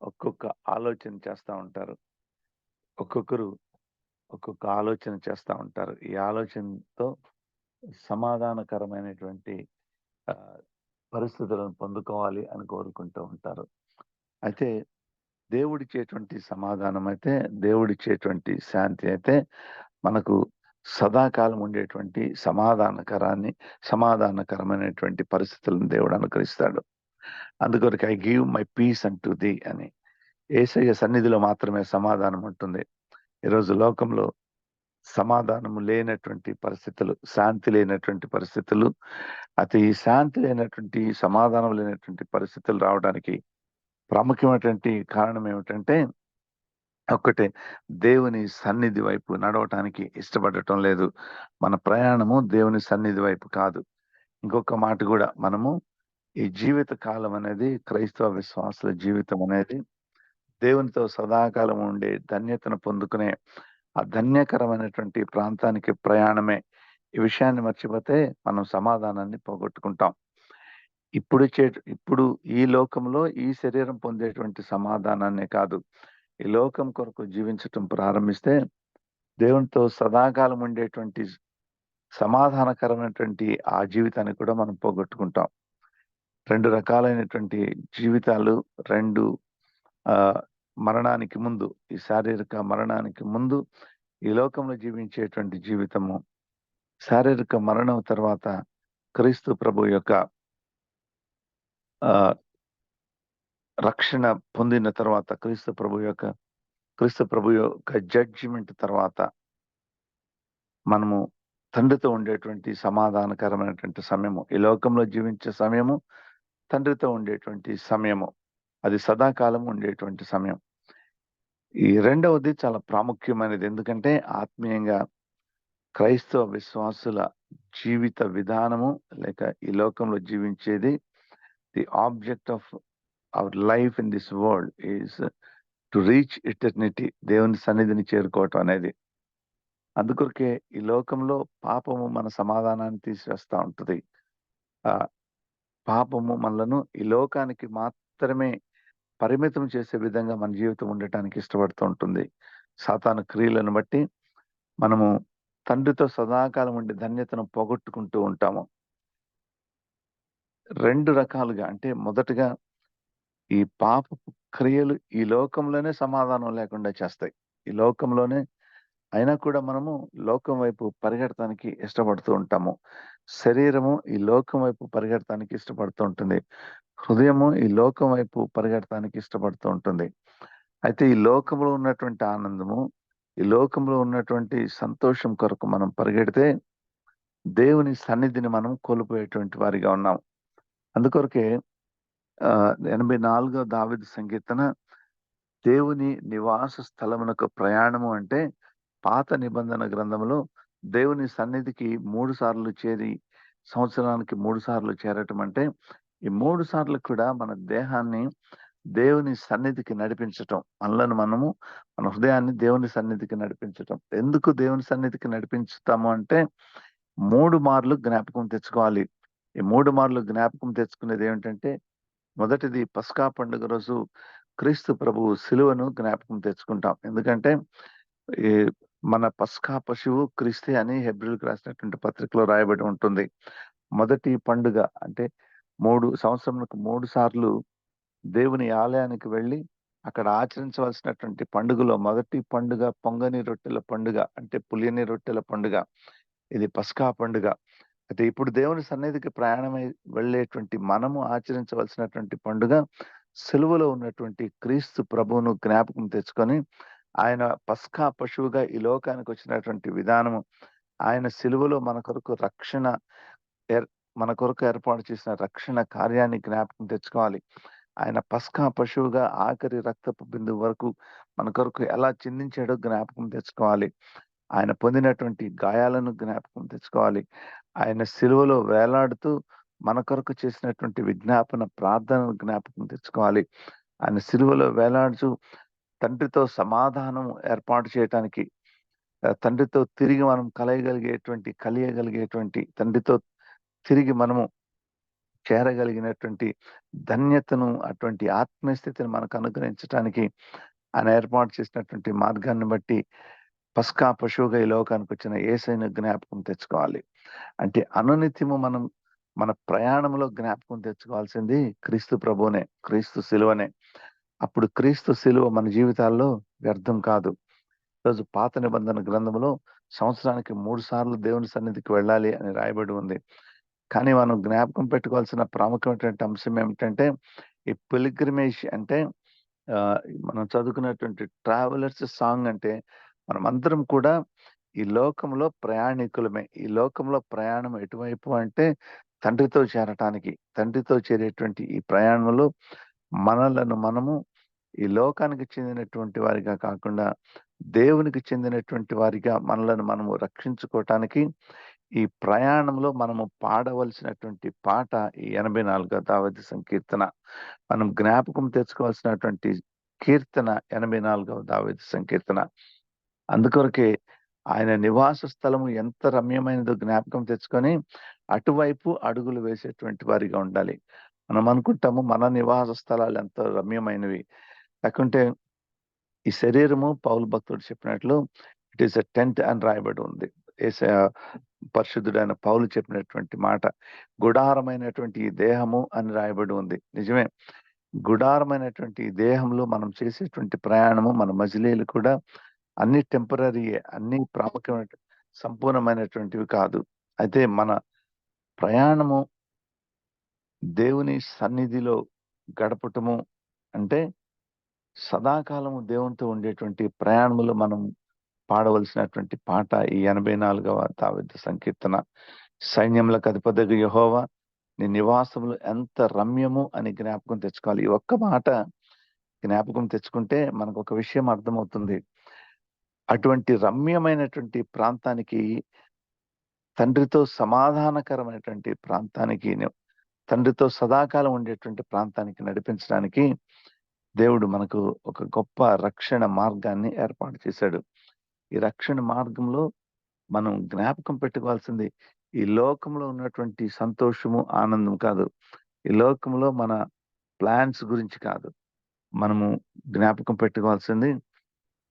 C: ఒక్కొక్క ఆలోచన చేస్తూ ఉంటారు. ఒక్కొక్క ఆలోచన చేస్తూ ఉంటారు. ఈ ఆలోచనతో సమాధానకరమైనటువంటి పరిస్థితులను పొందుకోవాలి అని కోరుకుంటూ ఉంటారు. అయితే దేవుడిచ్చేటువంటి సమాధానం అయితే, దేవుడిచ్చేటువంటి శాంతి అయితే మనకు సదాకాలం ఉండేటువంటి సమాధానకరమైనటువంటి పరిస్థితులను దేవుడు అనుగ్రహిస్తాడు. అందుకొరకు ఐ గివ్ మై పీస్ అంటు థీ అని. యేసయ్య సన్నిధిలో మాత్రమే సమాధానం ఉంటుంది. ఈరోజు లోకంలో సమాధానము లేనటువంటి పరిస్థితులు, శాంతి లేనటువంటి పరిస్థితులు, అయితే ఈ శాంతి లేనటువంటి, సమాధానం లేనటువంటి పరిస్థితులు రావడానికి ప్రాముఖ్యమైనటువంటి కారణం ఏమిటంటే, ఒక్కటే, దేవుని సన్నిధి వైపు నడవటానికి ఇష్టపడటం లేదు. మన ప్రయాణము దేవుని సన్నిధి వైపు కాదు. ఇంకొక మాట కూడా, మనము ఈ జీవిత కాలం అనేది, క్రైస్తవ విశ్వాసుల జీవితం అనేది దేవునితో సదాకాలం ఉండే ధన్యతను పొందుకునే ఆ ధన్యకరమైనటువంటి ప్రాంతానికి ప్రయాణమే. ఈ విషయాన్ని మర్చిపోతే మనం సమాధానాన్ని పోగొట్టుకుంటాం. ఇప్పుడు ఈ లోకంలో ఈ శరీరం పొందేటువంటి సమాధానాన్నే కాదు, ఈ లోకం కొరకు జీవించటం ప్రారంభిస్తే దేవునితో సదాకాలం ఉండేటువంటి సమాధానకరమైనటువంటి ఆ జీవితాన్ని కూడా మనం పోగొట్టుకుంటాం. 2 రకాలైనటువంటి జీవితాలు, 2 మరణానికి ముందు, ఈ శారీరక మరణానికి ముందు ఈ లోకంలో జీవించేటువంటి జీవితము, శారీరక మరణం తర్వాత క్రీస్తు ప్రభు యొక్క ఆ, రక్షణ పొందిన తర్వాత క్రీస్తు ప్రభు యొక్క జడ్జిమెంట్ తర్వాత మనము తండ్రితో ఉండేటువంటి సమాధానకరమైనటువంటి సమయము, ఈ లోకంలో జీవించే సమయము, తండ్రితో ఉండేటువంటి సమయము, అది సదాకాలం ఉండేటువంటి సమయం. ఈ రెండవది చాలా ప్రాముఖ్యమైనది. ఎందుకంటే ఆత్మీయంగా క్రైస్తవ విశ్వాసుల జీవిత విధానము లేక ఈ లోకంలో జీవించేది, the object of our life in this world is to reach eternity, దేవుని సన్నిధిని చేరుకోవటం అనేది. అందుకొరకే ఈ లోకంలో పాపము మన సమాధానాన్ని తీసివేస్తా ఉంటుంది. ఆ పాపము మనలను ఈ లోకానికి మాత్రమే పరిమితం చేసే విధంగా మన జీవితం ఉండటానికి ఇష్టపడుతూ ఉంటుంది. సాతాను క్రియలను బట్టి మనము తండ్రితో సదాకాలం ఉండే ధన్యతను పోగొట్టుకుంటూ ఉంటాము. రెండు రకాలుగా, అంటే మొదటగా ఈ పాపపు క్రియలు ఈ లోకంలోనే సమాధానం లేకుండా చేస్తాయి. ఈ లోకంలోనే అయినా కూడా మనము లోకం వైపు పరిగెడటానికి ఇష్టపడుతూ ఉంటాము. శరీరము ఈ లోకం వైపు పరిగెడటానికి ఇష్టపడుతూ ఉంటుంది. హృదయము ఈ లోకం వైపు పరిగెడటానికి ఇష్టపడుతూ ఉంటుంది. అయితే ఈ లోకంలో ఉన్నటువంటి ఆనందము, ఈ లోకంలో ఉన్నటువంటి సంతోషం కొరకు మనం పరిగెడితే దేవుని సన్నిధిని మనం కోల్పోయేటువంటి వారిగా ఉన్నాం. అందుకొరకే 84వ దావీదు సంకీర్తన, దేవుని నివాస స్థలమునకు ప్రయాణము అంటే పాత నిబంధన గ్రంథంలో దేవుని సన్నిధికి 3 సార్లు చేరి సంవత్సరానికి 3 సార్లు చేరటం అంటే ఈ 3 సార్లు కూడా మన దేహాన్ని దేవుని సన్నిధికి నడిపించటం, మనము మన హృదయాన్ని దేవుని సన్నిధికి నడిపించటం. ఎందుకు దేవుని సన్నిధికి నడిపించుతాము అంటే 3 మార్లు జ్ఞాపకం తెచ్చుకోవాలి. ఈ 3 మార్లు జ్ఞాపకం తెచ్చుకునేది ఏమిటంటే, మొదటిది పస్కా పండుగ రోజు క్రీస్తు ప్రభువు శిలువను జ్ఞాపకం తెచ్చుకుంటాం. ఎందుకంటే ఈ మన పస్కా పశువు క్రీస్తే అని హెబ్రీయులకు రాసినటువంటి పత్రికలో రాయబడి ఉంటుంది. మొదటి పండుగ అంటే సంవత్సరంకు 3 సార్లు దేవుని ఆలయానికి వెళ్ళి అక్కడ ఆచరించవలసినటువంటి పండుగలో మొదటి పండుగ పొంగని రొట్టెల పండుగ, అంటే పులియని రొట్టెల పండుగ. ఇది పస్కా పండుగ. అయితే ఇప్పుడు దేవుని సన్నిధికి ప్రయాణమై వెళ్ళేటువంటి మనము ఆచరించవలసినటువంటి పండుగ సిలువలో ఉన్నటువంటి క్రీస్తు ప్రభువును జ్ఞాపకం తెచ్చుకొని ఆయన పస్కా పశువుగా ఈ లోకానికి వచ్చినటువంటి విధానము, ఆయన సిలువలో మన కొరకు ఏర్పాటు చేసిన రక్షణ కార్యాన్ని జ్ఞాపకం తెచ్చుకోవాలి. ఆయన పస్కా పశువుగా ఆఖరి రక్తపు బిందువు వరకు మన కొరకు ఎలా చిందించాడో జ్ఞాపకం తెచ్చుకోవాలి. ఆయన పొందినటువంటి గాయాలను జ్ఞాపకం తెచ్చుకోవాలి. ఆయన సిలువలో వేలాడుతూ మన కొరకు చేసినటువంటి విజ్ఞాపన ప్రార్థనను జ్ఞాపకం తెచ్చుకోవాలి. ఆయన సిలువలో వేలాడుతూ తండ్రితో సమాధానం ఏర్పాటు చేయటానికి, తండ్రితో తిరిగి మనం కలియగలిగేటువంటి తండ్రితో తిరిగి మనము చేరగలిగినటువంటి ధన్యతను, అటువంటి ఆత్మీయస్థితిని మనకు అనుగ్రహించడానికి ఆయన ఏర్పాటు చేసినటువంటి మార్గాన్ని బట్టి పస్కా పశువుగా ఈ లోకానికి వచ్చిన యేసయ్యను జ్ఞాపకం తెచ్చుకోవాలి. అంటే అనునిత్యము మనం మన ప్రయాణంలో జ్ఞాపకం తెచ్చుకోవాల్సింది క్రీస్తు ప్రభువునే, క్రీస్తు శిలువనే. అప్పుడు క్రీస్తు శిలువ మన జీవితాల్లో వ్యర్థం కాదు. ఈరోజు పాత నిబంధన గ్రంథంలో సంవత్సరానికి 3 సార్లు దేవుని సన్నిధికి వెళ్ళాలి అని రాయబడి ఉంది. కానీ మనం జ్ఞాపకం పెట్టుకోవాల్సిన ప్రాముఖ్యమైనటువంటి అంశం ఏమిటంటే, ఈ పిల్గ్రిమేజ్ అంటే మనం చదువుకున్నటువంటి ట్రావెలర్స్ సాంగ్ అంటే మనమందరం కూడా ఈ లోకంలో ప్రయాణికులమే. ఈ లోకంలో ప్రయాణం ఎటువైపు అంటే తండ్రితో చేరటానికి. తండ్రితో చేరేటువంటి ఈ ప్రయాణంలో మనలను మనము ఈ లోకానికి చెందినటువంటి వారిగా కాకుండా దేవునికి చెందినటువంటి వారిగా మనలను మనము రక్షించుకోవటానికి ఈ ప్రయాణంలో మనము పాడవలసినటువంటి పాట ఈ 84వ దావీదు సంకీర్తన. మనం జ్ఞాపకం తెచ్చుకోవాల్సినటువంటి కీర్తన 84వ దావీదు సంకీర్తన. అందుకొరకే ఆయన నివాస స్థలము ఎంత రమ్యమైనదో జ్ఞాపకం తెచ్చుకొని అటువైపు అడుగులు వేసేటువంటి వారిగా ఉండాలి. మనం అనుకుంటాము మన నివాస స్థలాలు ఎంతో రమ్యమైనవి. లేకుంటే ఈ శరీరము పౌలు భక్తుడు చెప్పినట్లు ఇట్ ఈస్ ఎ టెంట్ అని రాయబడి ఉంది. పరిశుద్ధుడైన పౌలు చెప్పినటువంటి మాట, గుడారమైనటువంటి ఈ దేహము అని రాయబడి ఉంది. నిజమే, గుడారమైనటువంటి ఈ దేహంలో మనం చేసేటువంటి ప్రయాణము, మన మజిలీలు కూడా అన్ని టెంపరీయే, అన్ని ప్రాముఖ్యమైన సంపూర్ణమైనటువంటివి కాదు. అయితే మన ప్రయాణము దేవుని సన్నిధిలో గడపటము అంటే సదాకాలము దేవునితో ఉండేటువంటి ప్రయాణములో మనం పాడవలసినటువంటి పాట ఈ 84వ దావీదు సంకీర్తన. సైన్యములకు అధిపతియగు యెహోవా నీ నివాసములు ఎంత రమ్యము అని జ్ఞాపకం తెచ్చుకోవాలి. ఈ ఒక్క మాట జ్ఞాపకం తెచ్చుకుంటే మనకు ఒక విషయం అర్థమవుతుంది. అటువంటి రమ్యమైనటువంటి ప్రాంతానికి, తండ్రితో సమాధానకరమైనటువంటి ప్రాంతానికి, తండ్రితో సదాకాలం ఉండేటువంటి ప్రాంతానికి నడిపించడానికి దేవుడు మనకు ఒక గొప్ప రక్షణ మార్గాన్ని ఏర్పాటు చేశాడు. ఈ రక్షణ మార్గంలో మనం జ్ఞాపకం పెట్టుకోవాల్సింది ఈ లోకంలో ఉన్నటువంటి సంతోషము, ఆనందం కాదు. ఈ లోకంలో మన ప్లాన్స్ గురించి కాదు. మనము జ్ఞాపకం పెట్టుకోవాల్సింది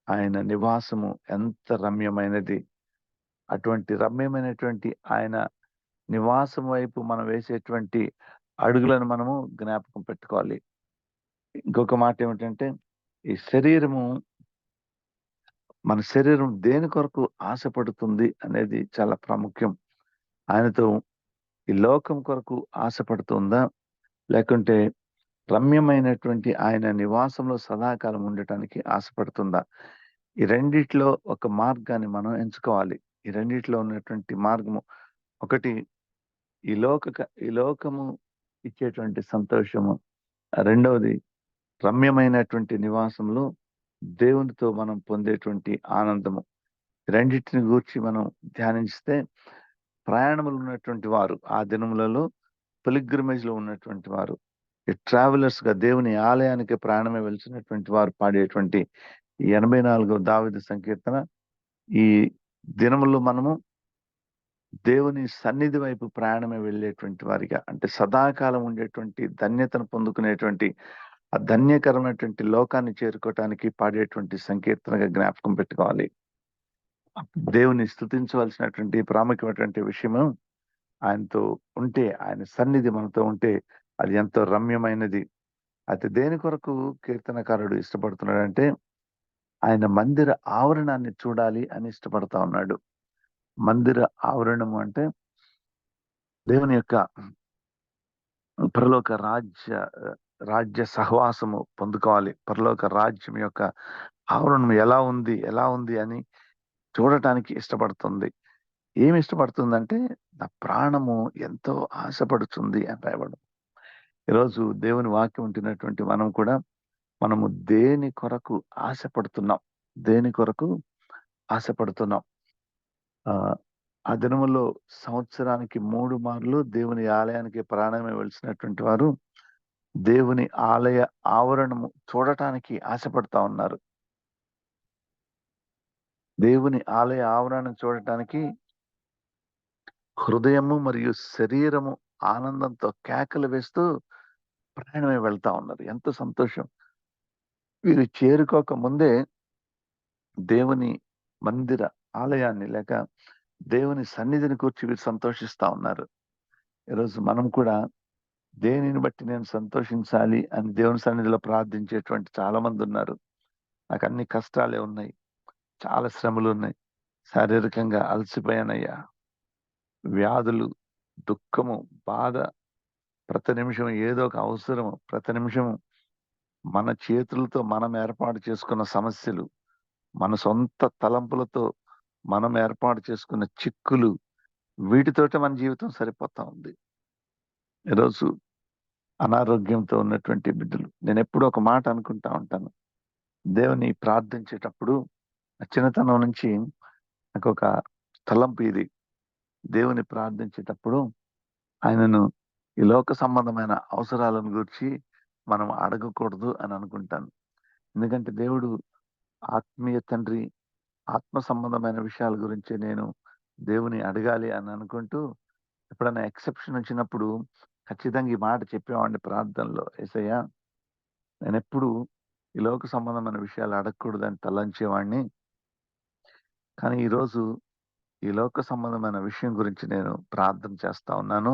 C: ఆయన నివాసము ఎంత రమ్యమైనది. అటువంటి రమ్యమైనటువంటి ఆయన నివాసం వైపు మనం వేసేటువంటి అడుగులను మనము జ్ఞాపకం పెట్టుకోవాలి. ఇంకొక మాట ఏమిటంటే ఈ మన శరీరం దేని కొరకు ఆశపడుతుంది అనేది చాలా ప్రాముఖ్యం. ఆయనతో ఈ లోకం కొరకు ఆశపడుతుందా, లేకుంటే రమ్యమైనటువంటి ఆయన నివాసంలో సదాకాలం ఉండటానికి ఆశపడుతుందా? ఈ రెండిట్లో ఒక మార్గాన్ని మనం ఎంచుకోవాలి. ఈ రెండిట్లో ఉన్నటువంటి మార్గము ఒకటి ఈ లోకము ఇచ్చేటువంటి సంతోషము, రెండవది రమ్యమైనటువంటి నివాసంలో దేవునితో మనం పొందేటువంటి ఆనందము. రెండింటిని గూర్చి మనం ధ్యానిస్తే ప్రయాణములు ఉన్నటువంటి వారు, ఆ దినములలో పిల్గ్రిమేజ్ లో ఉన్నటువంటి వారు, ఈ ట్రావెలర్స్ గా దేవుని ఆలయానికి ప్రయాణమే వెలిసినటువంటి వారు పాడేటువంటి ఈ 84వ దావీదు సంకీర్తన, ఈ దినముల్లో మనము దేవుని సన్నిధి వైపు ప్రయాణమే వెళ్ళేటువంటి వారిగా, అంటే సదాకాలం ఉండేటువంటి ధన్యతను పొందుకునేటువంటి ఆ ధన్యకరమైనటువంటి లోకాన్ని చేరుకోవటానికి పాడేటువంటి సంకీర్తనగా జ్ఞాపకం పెట్టుకోవాలి. దేవుని స్తుతించవలసినటువంటి ప్రాముఖ్యమైనటువంటి విషయము ఆయనతో ఉంటే, ఆయన సన్నిధి మనతో ఉంటే అది ఎంతో రమ్యమైనది. అయితే దేని కొరకు కీర్తనకారుడు ఇష్టపడుతున్నాడంటే ఆయన మందిర ఆవరణాన్ని చూడాలి అని ఇష్టపడతా ఉన్నాడు. మందిర ఆవరణము అంటే దేవుని యొక్క పరలోక రాజ్య సహవాసము పొందుకోవాలి. పరలోక రాజ్యం యొక్క ఆవరణం ఎలా ఉంది అని చూడటానికి ఇష్టపడుతుంది. ఏమి ఇష్టపడుతుందంటే నా ప్రాణము ఎంతో ఆశపడుతుంది అని రాయబడు. ఈరోజు దేవుని వాక్యం ఉంటున్నటువంటి మనము దేని కొరకు ఆశపడుతున్నాం. ఆ దినములో సంవత్సరానికి 3 మార్లు దేవుని ఆలయానికి ప్రాణమే వెలిసినటువంటి వారు దేవుని ఆలయ ఆవరణము చూడటానికి ఆశపడతా ఉన్నారు. దేవుని ఆలయ ఆవరణను చూడటానికి హృదయము మరియు శరీరము ఆనందంతో కేకలు వేస్తూ ప్రయాణమే వెళ్తా ఉన్నారు. ఎంత సంతోషం! వీరు చేరుకోక ముందే దేవుని మందిర ఆలయాన్ని లేక దేవుని సన్నిధిని కూర్చి వీరు సంతోషిస్తా ఉన్నారు. ఈరోజు మనం కూడా దేనిని బట్టి నేను సంతోషించాలి అని దేవుని సన్నిధిలో ప్రార్థించేటువంటి చాలా మంది ఉన్నారు. నాకు అన్ని కష్టాలే ఉన్నాయి, చాలా శ్రమలు ఉన్నాయి, శారీరకంగా అలసిపోయానయ్యా, వ్యాధులు, దుఃఖము, బాధ, ప్రతి నిమిషం ఏదో ఒక అవసరము, ప్రతి నిమిషము మన చేతులతో మనం ఏర్పాటు చేసుకున్న సమస్యలు, మన సొంత తలంపులతో మనం ఏర్పాటు చేసుకున్న చిక్కులు, వీటితోటే మన జీవితం సరిపోతా ఉంది. ఈరోజు అనారోగ్యంతో ఉన్నటువంటి బిడ్డలు, నేను ఎప్పుడూ ఒక మాట అనుకుంటా ఉంటాను. దేవుని ప్రార్థించేటప్పుడు చిన్నతనం నుంచి నాకు ఒక తలంపు ఇది. దేవుని ప్రార్థించేటప్పుడు ఆయనను ఈ లోక సంబంధమైన అవసరాలను గురించి మనం అడగకూడదు అని అనుకుంటాను. ఎందుకంటే దేవుడు ఆత్మీయ తండ్రి, ఆత్మ సంబంధమైన విషయాల గురించి నేను దేవుని అడగాలి అని అనుకుంటూ ఎప్పుడైనా ఎక్సెప్షన్ వచ్చినప్పుడు ఖచ్చితంగా ఈ మాట చెప్పేవాడిని ప్రార్థనలో. యేసయ్యా, నేను ఎప్పుడు ఈ లోక సంబంధమైన విషయాలు అడగకూడదని తలంచేవాడిని, కానీ ఈరోజు ఈ లోక సంబంధమైన విషయం గురించి నేను ప్రార్థన చేస్తా ఉన్నాను,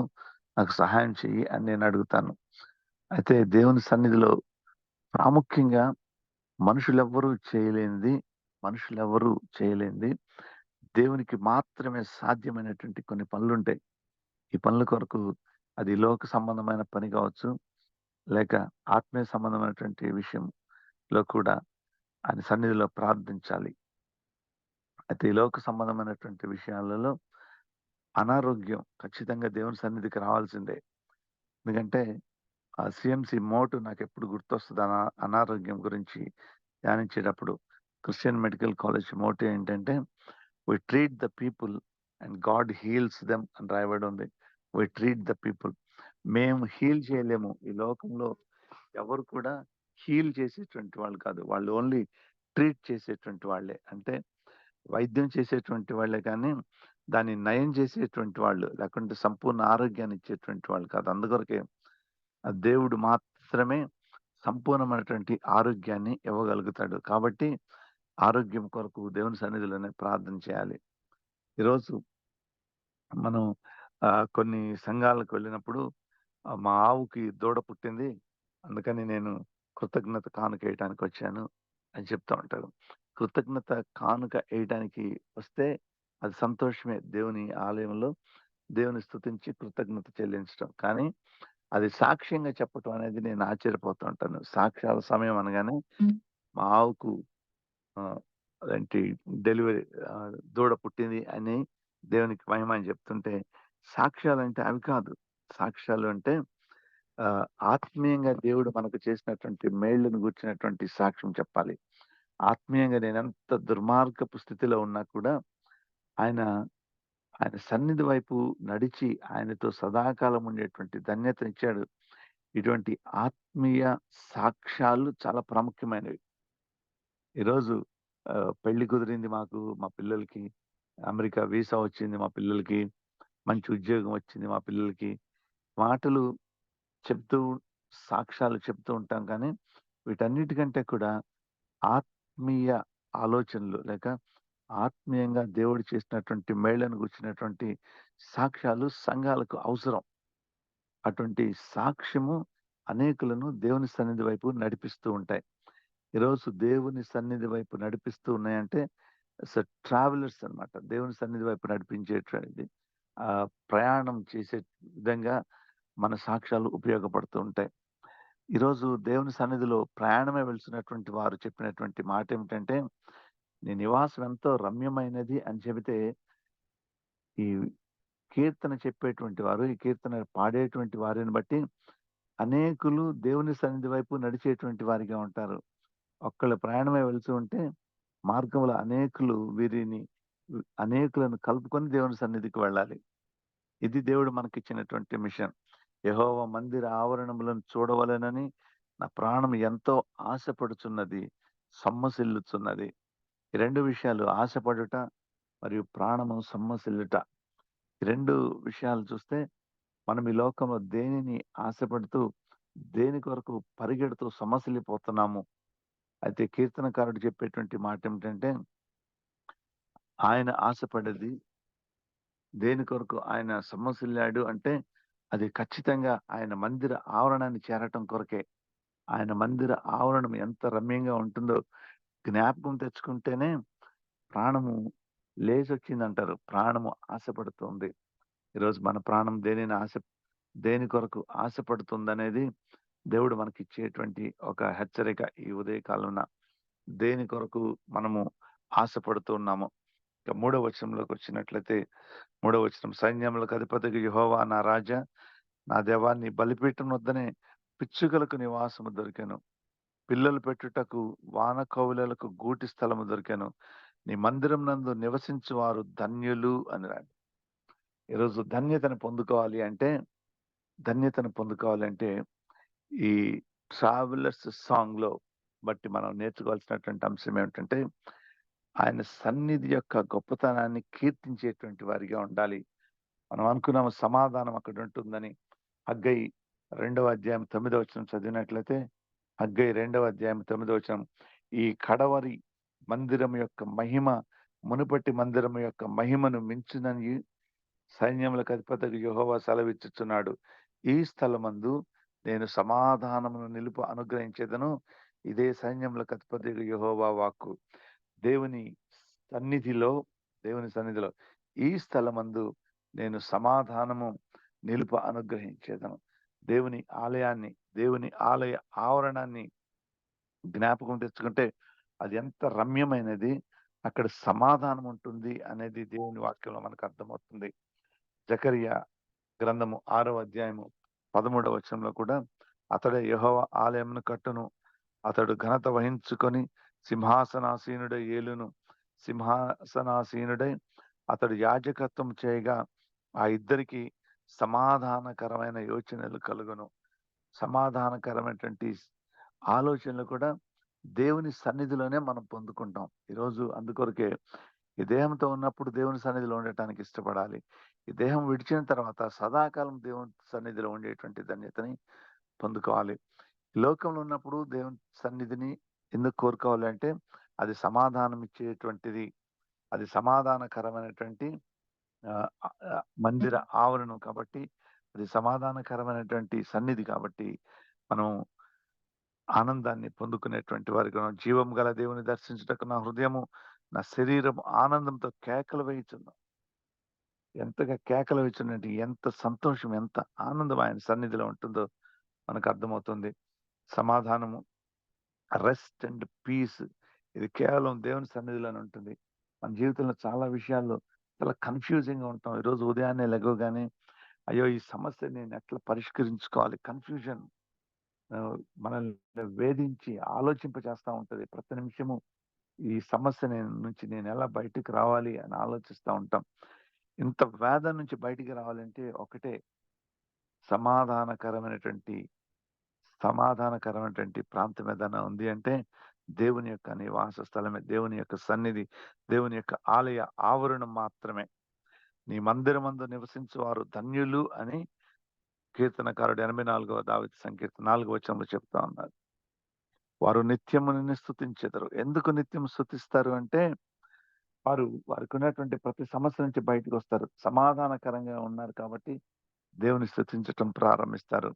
C: నాకు సహాయం చెయ్యి అని నేను అడుగుతాను. అయితే దేవుని సన్నిధిలో ప్రాముఖ్యంగా మనుషులెవ్వరూ చేయలేనిది దేవునికి మాత్రమే సాధ్యమైనటువంటి కొన్ని పనులుంటాయి. ఈ పనుల కొరకు అది లోక సంబంధమైన పని కావచ్చు, లేక ఆత్మీయ సంబంధమైనటువంటి విషయంలో కూడా ఆయన సన్నిధిలో ప్రార్థించాలి. అయితే ఈ లోక సంబంధమైనటువంటి విషయాలలో అనారోగ్యం ఖచ్చితంగా దేవుని సన్నిధికి రావాల్సిందే. ఎందుకంటే ఆ సీఎంసీ మోటు నాకెప్పుడు గుర్తొస్తది అనారోగ్యం గురించి ధ్యానించేటప్పుడు. క్రిస్టియన్ మెడికల్ కాలేజ్ మోటో ఏంటంటే, we treat the people and God heals them అని రాయబడి ఉంది. We treat the people. మేము హీల్ చేయలేము. ఈ లోకంలో ఎవరు కూడా హీల్ చేసేటువంటి వాళ్ళు కాదు. వాళ్ళు ఓన్లీ ట్రీట్ చేసేటువంటి వాళ్ళే. అంటే వైద్యం చేసేటువంటి వాళ్ళే కానీ, దాన్ని నయం చేసేటువంటి వాళ్ళు, లేకుంటే సంపూర్ణ ఆరోగ్యాన్ని ఇచ్చేటువంటి వాళ్ళు కాదు. అందుకొరకే ఆ దేవుడు మాత్రమే సంపూర్ణమైనటువంటి ఆరోగ్యాన్ని ఇవ్వగలుగుతాడు. కాబట్టి ఆరోగ్యం కొరకు దేవుని సన్నిధిలోనే ప్రార్థన చేయాలి. ఈరోజు మనం కొన్ని సంఘాలకు వెళ్ళినప్పుడు మా ఆవుకి దూడ పుట్టింది. అందుకని నేను కృతజ్ఞత కానుక ఎయటానికి వచ్చాను అని చెప్తా ఉంటారు. కృతజ్ఞత కానుక ఎయటానికి వస్తే అది సంతోషమే. దేవుని ఆలయంలో దేవుని స్తుతించి కృతజ్ఞత చెల్లించడం. కానీ అది సాక్ష్యంగా చెప్పటం అనేది నేను ఆశ్చర్యపోతూ ఉంటాను. సాక్ష్యాల సమయం అనగానే మా ఆవుకు అదేంటి డెలివరీ దూడ పుట్టింది అని దేవునికి మహిమ అని చెప్తుంటే, సాక్ష్యాలంటే అవి కాదు. సాక్ష్యాలు అంటే ఆత్మీయంగా దేవుడు మనకు చేసినటువంటి మేళ్ళను గూర్చినటువంటి సాక్ష్యం చెప్పాలి. ఆత్మీయంగా నేనెంత దుర్మార్గపు స్థితిలో ఉన్నా కూడా ఆయన ఆయన సన్నిధి వైపు నడిచి ఆయనతో సదాకాలం ఉండేటువంటి ధన్యతనిచ్చాడు. ఇటువంటి ఆత్మీయ సాక్ష్యాలు చాలా ప్రాముఖ్యమైనవి. ఈరోజు పెళ్లి కుదిరింది మాకు, మా పిల్లలకి. అమెరికా వీసా వచ్చింది మా పిల్లలకి. మంచి ఉద్యోగం వచ్చింది మా పిల్లలకి. మాటలు చెప్తూ, సాక్ష్యాలు చెప్తూ ఉంటాం కానీ, వీటన్నిటికంటే కూడా ఆత్మీయ ఆలోచనలు లేక ఆత్మీయంగా దేవుడు చేసినటువంటి మేళ్ళను గూర్చినటువంటి సాక్ష్యాలు సంఘాలకు అవసరం. అటువంటి సాక్ష్యము అనేకులను దేవుని సన్నిధి వైపు నడిపిస్తూ ఉంటాయి. ఈరోజు దేవుని సన్నిధి వైపు నడిపిస్తూ ఉన్నాయంటే ట్రావెలర్స్ అన్నమాట. దేవుని సన్నిధి వైపు నడిపించేటువంటిది. ప్రయాణం చేసే విధంగా మన సాక్ష్యాలు ఉపయోగపడుతూ ఉంటాయి. ఈరోజు దేవుని సన్నిధిలో ప్రయాణమే వెళ్తున్నటువంటి వారు చెప్పినటువంటి మాట ఏమిటంటే, నీ నివాసం ఎంతో రమ్యమైనది అని చెబితే, ఈ కీర్తన చెప్పేటువంటి వారు, ఈ కీర్తన పాడేటువంటి వారిని బట్టి అనేకులు దేవుని సన్నిధి వైపు నడిచేటువంటి వారిగా ఉంటారు. ఒక్కళ్ళ ప్రయాణమే వెళ్తూ ఉంటే మార్గంలో అనేకులను కలుపుకొని దేవుని సన్నిధికి వెళ్ళాలి. ఇది దేవుడు మనకిచ్చినటువంటి మిషన్. యెహోవా మందిర ఆవరణములను చూడవలెనని నా ప్రాణం ఎంతో ఆశపడుచున్నది, సొమ్మసిల్లుచున్నది. ఈ 2 విషయాలు ఆశపడుట మరియు ప్రాణము సొమ్మసిల్లుట. ఈ 2 విషయాలు చూస్తే మనం ఈ లోకంలో దేనిని ఆశపడుతూ, దేని కొరకు పరిగెడుతూ సొమ్మసిల్లిపోతున్నాము. అయితే కీర్తనకారుడు చెప్పేటువంటి మాట ఏమిటంటే, ఆయన ఆశపడేది దేని కొరకు ఆయన సొమ్మసిల్లాడు అంటే, అది ఖచ్చితంగా ఆయన మందిర ఆవరణాన్ని చేరటం కొరకే. ఆయన మందిర ఆవరణం ఎంత రమ్యంగా ఉంటుందో జ్ఞాపకం తెచ్చుకుంటేనే ప్రాణము లేచొచ్చిందంటారు. ప్రాణము ఆశపడుతుంది. ఈరోజు మన ప్రాణం దేని కొరకు ఆశపడుతుందనేది దేవుడు మనకిచ్చేటువంటి ఒక హెచ్చరిక. ఈ ఉదయ కాలంన దేని కొరకు మనము ఆశపడుతూ ఉన్నాము. ఇక 3వ వచనంలోకి వచ్చినట్లయితే, 3వ వచనం, సైన్యములకు అధిపతికి యెహోవా నా రాజా, నా దేవా, నీ బలిపీఠం వద్దనే పిచ్చుకలకు నివాసము దొరికెను. పిల్లలు పెట్టుటకు వానకౌలులకు గూటి స్థలము దొరికెను. నీ మందిరం నందు నివసించు వారు ధన్యులు అని రాడు. ఈరోజు ధన్యతను పొందుకోవాలి అంటే ఈ ట్రావెలర్స్ సాంగ్‌లో బట్టి మనం నేర్చుకోవాల్సినటువంటి అంశం ఏమిటంటే, ఆయన సన్నిధి యొక్క గొప్పతనాన్ని కీర్తించేటువంటి వారిగా ఉండాలి. మనం అనుకున్నాము సమాధానం అక్కడ ఉంటుందని. హగ్గయి 2వ అధ్యాయం 9వ వచనం చదివినట్లయితే, హగ్గయి 2వ అధ్యాయం 9వ వచనం, ఈ కడవరి మందిరం యొక్క మహిమ మునుపటి మందిరం యొక్క మహిమను మించునని సైన్యములకు అధిపతికి యెహోవా సెలవిచ్చుచున్నాడు. ఈ స్థలమందు నేను సమాధానమును అనుగ్రహించేదను. ఇదే సైన్యములకు అధిపతికి యెహోవా వాక్కు. దేవుని సన్నిధిలో ఈ స్థలమందు నేను సమాధానము నిలుప అనుగ్రహించేదను. దేవుని ఆలయాన్ని, దేవుని ఆలయ ఆవరణాన్ని జ్ఞాపకం తెచ్చుకుంటే అది ఎంత రమ్యమైనది, అక్కడ సమాధానం ఉంటుంది అనేది దేవుని వాక్యంలో మనకు అర్థమవుతుంది. జకరియా గ్రంథము 6వ అధ్యాయము 13వ వచనంలో కూడా అతడే యెహోవా ఆలయమును కట్టును, అతడు ఘనత వహించుకొని సింహాసనాసీనుడై ఏలును. సింహాసనాసీనుడై అతడు యాజకత్వం చేయగా ఆ ఇద్దరికి సమాధానకరమైన యోచనలు కలుగును. సమాధానకరమైనటువంటి ఆలోచనలు కూడా దేవుని సన్నిధిలోనే మనం పొందుకుంటాం. ఈరోజు అందుకొరకే ఈ దేహంతో ఉన్నప్పుడు దేవుని సన్నిధిలో ఉండటానికి ఇష్టపడాలి. ఈ దేహం విడిచిన తర్వాత సదాకాలం దేవుని సన్నిధిలో ఉండేటువంటి ధన్యతని పొందుకోవాలి. ఈ లోకంలో ఉన్నప్పుడు దేవుని సన్నిధిని ఎందుకు కోరుకోవాలంటే అది సమాధానం ఇచ్చేటువంటిది. అది సమాధానకరమైనటువంటి మందిర ఆవరణం కాబట్టి, అది సమాధానకరమైనటువంటి సన్నిధి కాబట్టి మనం ఆనందాన్ని పొందుకునేటువంటి వారిగా జీవం గల దేవుని దర్శించుటకు నా హృదయము, నా శరీరం ఆనందంతో కేకలు వేయుచున్నాం. ఎంతగా కేకలు వేయుచున్నట్టు ఎంత సంతోషం, ఎంత ఆనందం ఆయన సన్నిధిలో ఉంటుందో మనకు అర్థమవుతుంది. సమాధానము, రెస్ట్ అండ్ పీస్ ఇది కేవలం దేవుని సన్నిధిలోనే ఉంటుంది. మన జీవితంలో చాలా విషయాల్లో చాలా కన్‌ఫ్యూజింగ్‌గా ఉంటాం. ఈరోజు ఉదయాన్నే లెగవగానే అయ్యో! ఈ సమస్య నేను ఎట్లా పరిష్కరించుకోవాలి? కన్‌ఫ్యూజన్ మనల్ని వేధించి ఆలోచింపచేస్తా ఉంటది. ప్రతి నిమిషము ఈ సమస్య నుంచి నేను ఎలా బయటికి రావాలి అని ఆలోచిస్తా ఉంటాం. ఇంత వేదన నుంచి బయటికి రావాలంటే ఒకటే సమాధానకరమైనటువంటి సమాధానకరమైనటువంటి ప్రాంతం ఏదైనా ఉంది అంటే దేవుని యొక్క నివాస స్థలమే, దేవుని యొక్క సన్నిధి, దేవుని యొక్క ఆలయ ఆవరణం మాత్రమే. నీ మందిరమందు నివసించువారు ధన్యులు అని కీర్తనకారుడు 84వ దావీదు సంకీర్తన 4వ వచనంలో చెప్తా ఉన్నారు. వారు నిత్యము నిన్ను స్తుతించెదరు. ఎందుకు నిత్యం స్తుతిస్తారు అంటే వారికి ఉన్నటువంటి ప్రతి సమస్య నుంచి బయటకు వస్తారు. సమాధానకరంగా ఉన్నారు కాబట్టి దేవుని స్తుతించటం ప్రారంభిస్తారు.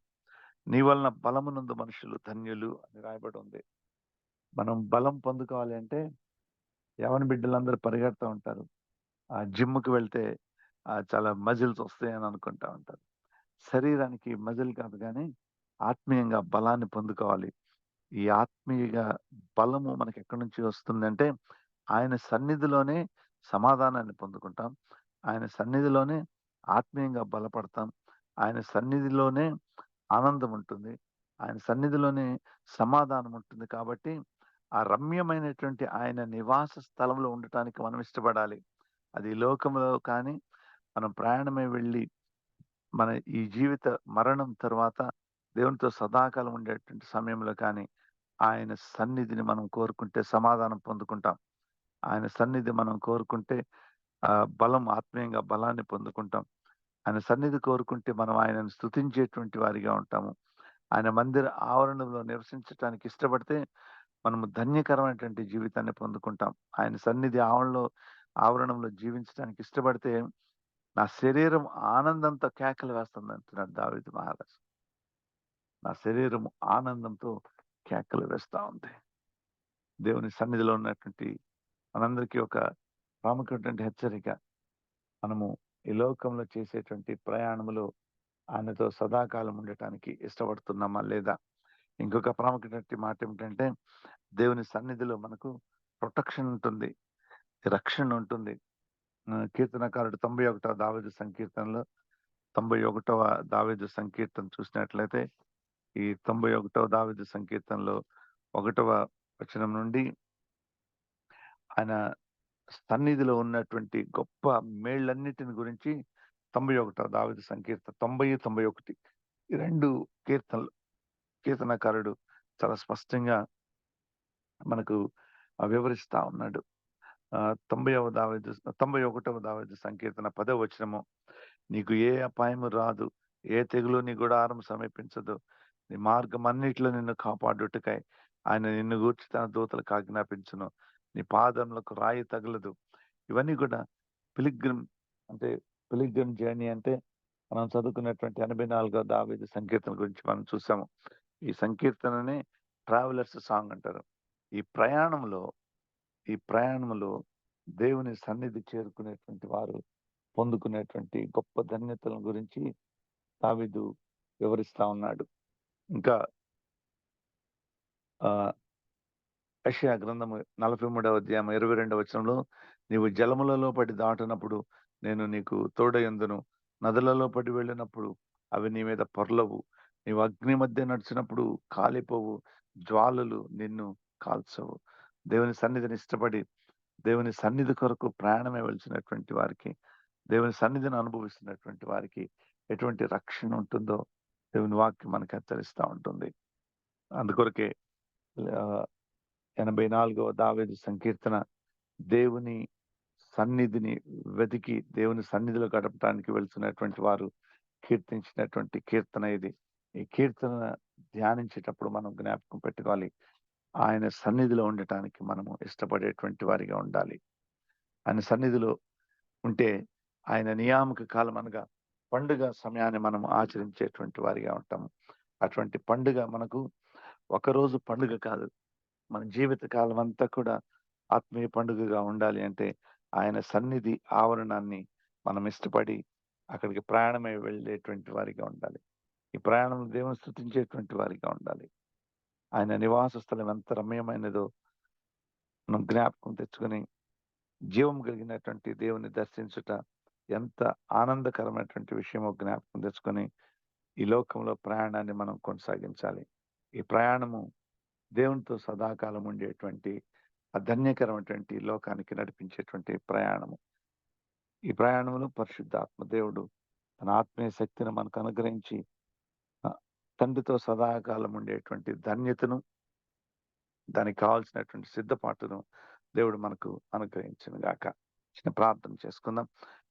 C: నీ వలన బలమునందు మనుషులు ధన్యులు అని రాయబడి ఉంది. మనం బలం పొందుకోవాలి అంటే యవన బిడ్డలందరూ పరిగెడతా ఉంటారు. జిమ్‌కి వెళ్తే చాలా మజిల్స్ వస్తాయని అనుకుంటా ఉంటారు. శరీరానికి మజిల్ కాదు గానీ ఆత్మీయంగా బలాన్ని పొందుకోవాలి. ఈ ఆత్మీయ బలము మనకెక్కడి నుంచి వస్తుందంటే ఆయన సన్నిధిలోనే సమాధానాన్ని పొందుకుంటాం. ఆయన సన్నిధిలోనే ఆత్మీయంగా బలపడతాం. ఆయన సన్నిధిలోనే ఆనందం ఉంటుంది. ఆయన సన్నిధిలోనే సమాధానం ఉంటుంది. కాబట్టి ఆ రమ్యమైనటువంటి ఆయన నివాస స్థలంలో ఉండటానికి మనం ఇష్టపడాలి. అది ఈ లోకంలో కానీ మనం ప్రయాణమై వెళ్ళి మన ఈ జీవిత మరణం తర్వాత దేవునితో సదాకాలం ఉండేటువంటి సమయంలో కానీ ఆయన సన్నిధిని మనం కోరుకుంటే సమాధానం పొందుకుంటాం. ఆయన సన్నిధి మనం కోరుకుంటే బలం ఆత్మీయంగా బలాన్ని పొందుకుంటాం. ఆయన సన్నిధి కోరుకుంటే మనం ఆయనను స్తుతించేటువంటి వారిగా ఉంటాము. ఆయన మందిర ఆవరణంలో నివసించటానికి ఇష్టపడితే మనము ధన్యకరమైనటువంటి జీవితాన్ని పొందుకుంటాం. ఆయన సన్నిధి ఆవరణంలో జీవించడానికి ఇష్టపడితే నా శరీరం ఆనందంతో కేకలు వేస్తుంది అంటున్నాడు దావీదు మహారాజు. నా శరీరం ఆనందంతో కేకలు వేస్తా ఉంది. దేవుని సన్నిధిలో ఉన్నటువంటి మనందరికీ ఒక ప్రాముఖ్యమైనటువంటి హెచ్చరిక. మనము ఈ లోకంలో చేసేటువంటి ప్రయాణములో ఆయనతో సదాకాలం ఉండటానికి ఇష్టపడుతున్నామా లేదా? ఇంకొక ప్రాముఖ్యమైనటువంటి మాట ఏమిటంటే దేవుని సన్నిధిలో మనకు ప్రొటెక్షన్ ఉంటుంది, రక్షణ ఉంటుంది. కీర్తనకారుడు 91వ దావీదు సంకీర్తనలో 91వ దావీదు సంకీర్తన చూసినట్లయితే ఈ 91వ దావీదు సంకీర్తనలో 1వ వచనం నుండి ఆయన సన్నిధిలో ఉన్నటువంటి గొప్ప మేళ్ళన్నిటిని గురించి 91వ దావీదు సంకీర్తన 90, 91 ఈ 2 కీర్తనకారుడు చాలా స్పష్టంగా మనకు వివరిస్తా ఉన్నాడు. 91వ దావీదు సంకీర్తన 10వ వచనము, నీకు ఏ అపాయము రాదు, ఏ తెగులు నీ గుడారం సమీపించదు. నీ మార్గం అన్నిటిలో నిన్ను కాపాడుటకై ఆయన నిన్ను గూర్చి తన దూతలకు ఆజ్ఞాపించును. నీ పాదములకు రాయి తగలదు. ఇవన్నీ కూడా పిలిగ్రిమ్ జర్నీ అంటే మనం చదువుకున్నటువంటి 84వ దావీదు సంకీర్తన గురించి మనం చూసాము. ఈ సంకీర్తనని ట్రావెలర్స్ సాంగ్ అంటారు. ఈ ప్రయాణంలో దేవుని సన్నిధి చేరుకునేటువంటి వారు పొందుకునేటువంటి గొప్ప ధన్యతల గురించి దావీదు వివరిస్తా ఉన్నాడు. ఇంకా ఆ యెషయా గ్రంథము 43వ అధ్యాయం 22వ వచనంలో, నీవు జలములలో పడి దాటనప్పుడు నేను నీకు తోడయుందును, నదులలో పడి వెళ్ళినప్పుడు అవి నీ మీద పొర్లవు, నీవు అగ్ని మధ్య నడిచినప్పుడు కాలిపోవు, జ్వాలలు నిన్ను కాల్చవు. దేవుని సన్నిధిని ఇష్టపడి దేవుని సన్నిధి కొరకు ప్రయాణమే వెలిసినటువంటి వారికి, దేవుని సన్నిధిని అనుభవిస్తున్నటువంటి వారికి ఎటువంటి రక్షణ ఉంటుందో దేవుని వాక్యం మనకు హెచ్చరిస్తా ఉంటుంది. అందుకొరకే 84వ దావీదు సంకీర్తన దేవుని సన్నిధిని వెతికి దేవుని సన్నిధిలో గడపడానికి వెళ్తున్నటువంటి వారు కీర్తించినటువంటి కీర్తన ఇది. ఈ కీర్తన ధ్యానించేటప్పుడు మనం జ్ఞాపకం పెట్టుకోవాలి, ఆయన సన్నిధిలో ఉండటానికి మనము ఇష్టపడేటువంటి వారిగా ఉండాలి. ఆయన సన్నిధిలో ఉంటే ఆయన నియామక కాలం అనగా పండుగ సమయాన్ని మనం ఆచరించేటువంటి వారిగా ఉంటాము. అటువంటి పండుగ మనకు ఒకరోజు పండుగ కాదు, మన జీవిత కాలం అంతా కూడా ఆత్మీయ పండుగగా ఉండాలి అంటే ఆయన సన్నిధి ఆవరణాన్ని మనం ఇష్టపడి అక్కడికి ప్రయాణమై వెళ్ళేటువంటి వారిగా ఉండాలి. ఈ ప్రయాణం దేవుని స్తుతించేటువంటి వారిగా ఉండాలి. ఆయన నివాస స్థలం ఎంత రమ్యమైనదో మనం జ్ఞాపకం తెచ్చుకొని జీవం కలిగినటువంటి దేవుని దర్శించుట ఎంత ఆనందకరమైనటువంటి విషయమో జ్ఞాపకం తెచ్చుకొని ఈ లోకంలో ప్రయాణాన్ని మనం కొనసాగించాలి. ఈ ప్రయాణము దేవునితో సదాకాలం ఉండేటువంటి ధన్యకరమైనటువంటి లోకానికి నడిపించేటువంటి ప్రయాణము. ఈ ప్రయాణంలో పరిశుద్ధాత్మ దేవుడు తన ఆత్మీయ శక్తిని మనకు అనుగ్రహించి తండ్రితో సదాకాలం ఉండేటువంటి ధన్యతను, దానికి కావాల్సినటువంటి సిద్ధపాటును దేవుడు మనకు అనుగ్రహించిన గాక. చిన్న ప్రార్థన చేసుకుందాం.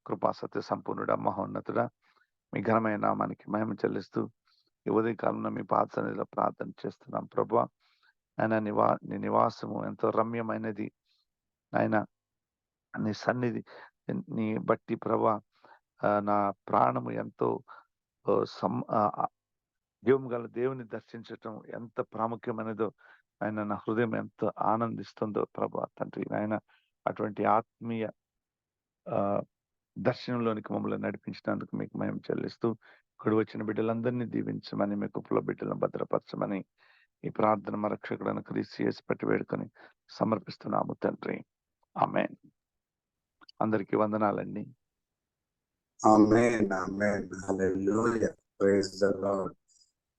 C: కృపా సత్య సంపూర్ణుడా, మహోన్నతుడా, మీ ఘనమైన నామానికి మహిమ చెల్లిస్తూ ఈ ఉదయకాలంలో మీ పాద సన్నిధిలో ప్రార్థన చేస్తున్నాం. ప్రభువా, ఆయన నీ నివాసము ఎంతో రమ్యమైనది. ఆయన నీ సన్నిధి నీ బట్టి ప్రభా నా ప్రాణము ఎంతో జీవం గల దేవుని దర్శించటం ఎంత ప్రాముఖ్యమైనదో, ఆయన నా హృదయం ఎంత ఆనందిస్తుందో ప్రభా తండ్రి. ఆయన అటువంటి ఆత్మీయ దర్శనంలోనికి మమ్మల్ని నడిపించినందుకు మీకు మహిమ చెల్లిస్తూ, ఇక్కడ వచ్చిన బిడ్డలందరినీ దీవించమని, మీ కృపలో బిడ్డలను భద్రపరచమని ఈ ప్రార్థన మా రక్షకుడైన క్రీస్తు యేసు పట్టి వేడుకొని సమర్పిస్తున్నాము తండ్రి. ఆమేన్. అందరికీ వందనాలండి.
F: Amen. Amen. Hallelujah. Praise the Lord.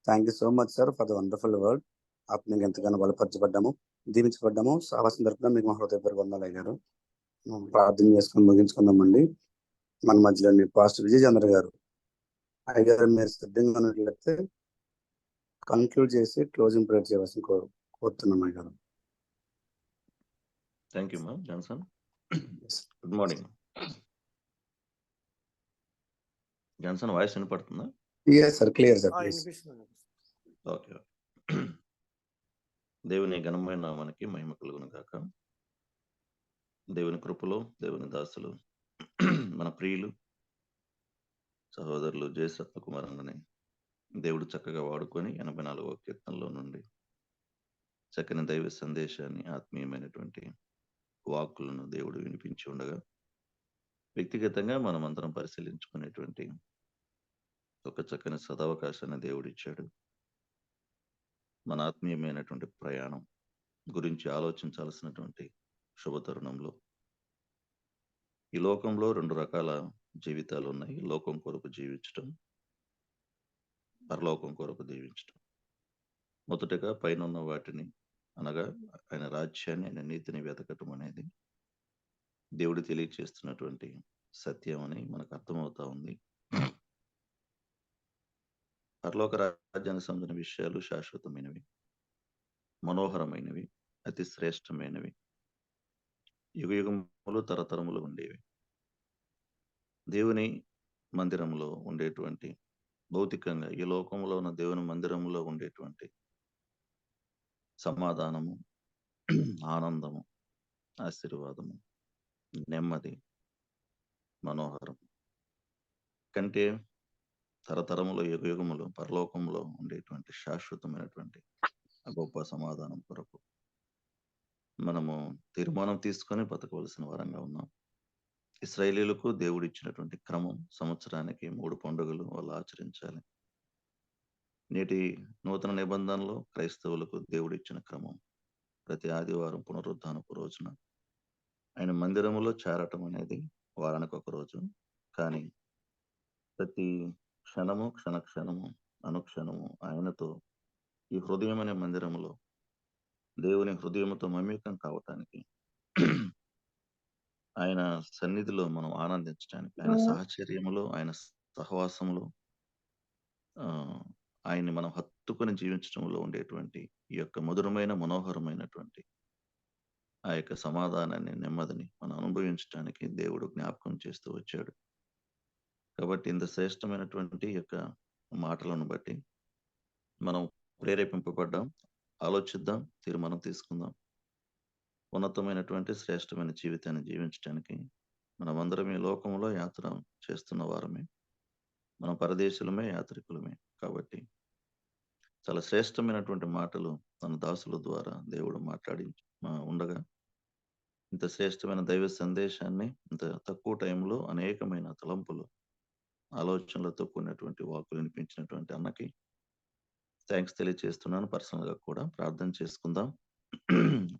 F: Thank you so much, sir, for the wonderful word. ఆత్మీయంగా ఎంతగానో బలపరచబడ్డాము, దీవించబడ్డాము. సభ సందర్భంగా మీకు మా హృదయపూర్వక వందనాలు అయ్యారు. ప్రార్థన చేసుకొని ముగించుకుందామండి. మన మధ్యలో పాస్టర్ విజయ్ చంద్ర గారు అయ్యారు, మీరు సిద్ధంగా ఉన్నట్లయితే కన్క్లూడ్ చేసి క్లోజింగ్ ప్రేయర్ చేయవలసిన కోరుతున్నాం అయ్యారు.
G: Thank you ma'am Johnson. Good morning. Johnson voice వినపడుతుందా?
F: Yes sir, clear sir, please.
G: Okay. దేవుని ఘనమైన నామానికి మహిమ కలుగును గాక. దేవుని కృపలో దేవుని దాసులు మన ప్రియులు సహోదరులు జయసత్వ కుమార్ అన్నని దేవుడు చక్కగా వాడుకొని 84వ కీర్తనలో నుండి చక్కని దైవ సందేశాన్ని, ఆత్మీయమైనటువంటి వాక్కులను దేవుడు వినిపించి ఉండగా వ్యక్తిగతంగా మనం అందరం పరిశీలించుకునేటువంటి ఒక చక్కని సదవకాశాన్ని దేవుడు ఇచ్చాడు. మన ఆత్మీయమైనటువంటి ప్రయాణం గురించి ఆలోచించాల్సినటువంటి శుభతరుణంలో ఈ లోకంలో 2 రకాల జీవితాలు ఉన్నాయి. లోకం కొరకు జీవించటం, పరలోకం కొరకు జీవించటం. మొదటగా పైన ఉన్న వాటిని అనగా ఆయన రాజ్యాన్ని, ఆయన నీతిని వెతకటం అనేది దేవుడు తెలియచేస్తున్నటువంటి సత్యం అని మనకు అర్థమవుతా ఉంది. పరలోక రాజ్యానికి సంబంధించిన విషయాలు శాశ్వతమైనవి, మనోహరమైనవి, అతి శ్రేష్టమైనవి, యుగయుగములు తరతరములు ఉండేవి. దేవుని మందిరంలో ఉండేటువంటి, భౌతికంగా ఈ లోకంలో ఉన్న దేవుని మందిరంలో ఉండేటువంటి సమాధానము, ఆనందము, ఆశీర్వాదము, నెమ్మది, మనోహరం కంటే తరతరములు యుగయుగములు పరలోకంలో ఉండేటువంటి శాశ్వతమైనటువంటి గొప్ప సమాధానం కొరకు మనము తీర్మానం తీసుకొని బతకవలసిన వారంగా ఉన్నాం. ఇశ్రాయేలీయులకు దేవుడు ఇచ్చినటువంటి క్రమం సంవత్సరానికి 3 పండుగలు వాళ్ళు ఆచరించాలి. నేటి నూతన నిబంధనలో క్రైస్తవులకు దేవుడు ఇచ్చిన క్రమం ప్రతి ఆదివారం పునరుద్ధానపు రోజున ఆయన మందిరములో చేరటం అనేది వారానికి ఒక రోజు. కానీ ప్రతి క్షణము క్షణము అనుక్షణము ఆయనతో ఈ హృదయం అనే మందిరములో దేవుని హృదయముతో మమేకం కావటానికి ఆయన సన్నిధిలో మనం ఆనందించడానికి ఆయన సాహచర్యములో ఆయన సహవాసంలో ఆయన్ని మనం హత్తుకొని జీవించడంలో ఉండేటువంటి ఈ యొక్క మధురమైన మనోహరమైనటువంటి ఆ యొక్క సమాధానాన్ని నెమ్మదిని మనం అనుభవించడానికి దేవుడు జ్ఞాపకం చేస్తూ వచ్చాడు. కాబట్టి ఇంత శ్రేష్టమైనటువంటి యొక్క మాటలను బట్టి మనం ప్రేరేపింపబడ్డాం. ఆలోచిద్దాం, తీర్మానం తీసుకుందాం. ఉన్నతమైనటువంటి శ్రేష్టమైన జీవితాన్ని జీవించడానికి మనమందరం ఈ లోకంలో యాత్ర చేస్తున్న వారమే, మనం పరదేశులమే, యాత్రికులమే. కాబట్టి చాలా శ్రేష్టమైనటువంటి మాటలు తన దాసుల ద్వారా దేవుడు మాట్లాడి ఉండగా ఇంత శ్రేష్టమైన దైవ సందేశాన్ని ఇంత తక్కువ టైంలో అనేకమైన తలంపులు ఆలోచనలతో కూడినటువంటి వాక్కులు వినిపించినటువంటి అన్నకి థ్యాంక్స్ తెలియజేస్తున్నాను. పర్సనల్ గా కూడా ప్రార్థన చేసుకుందాం.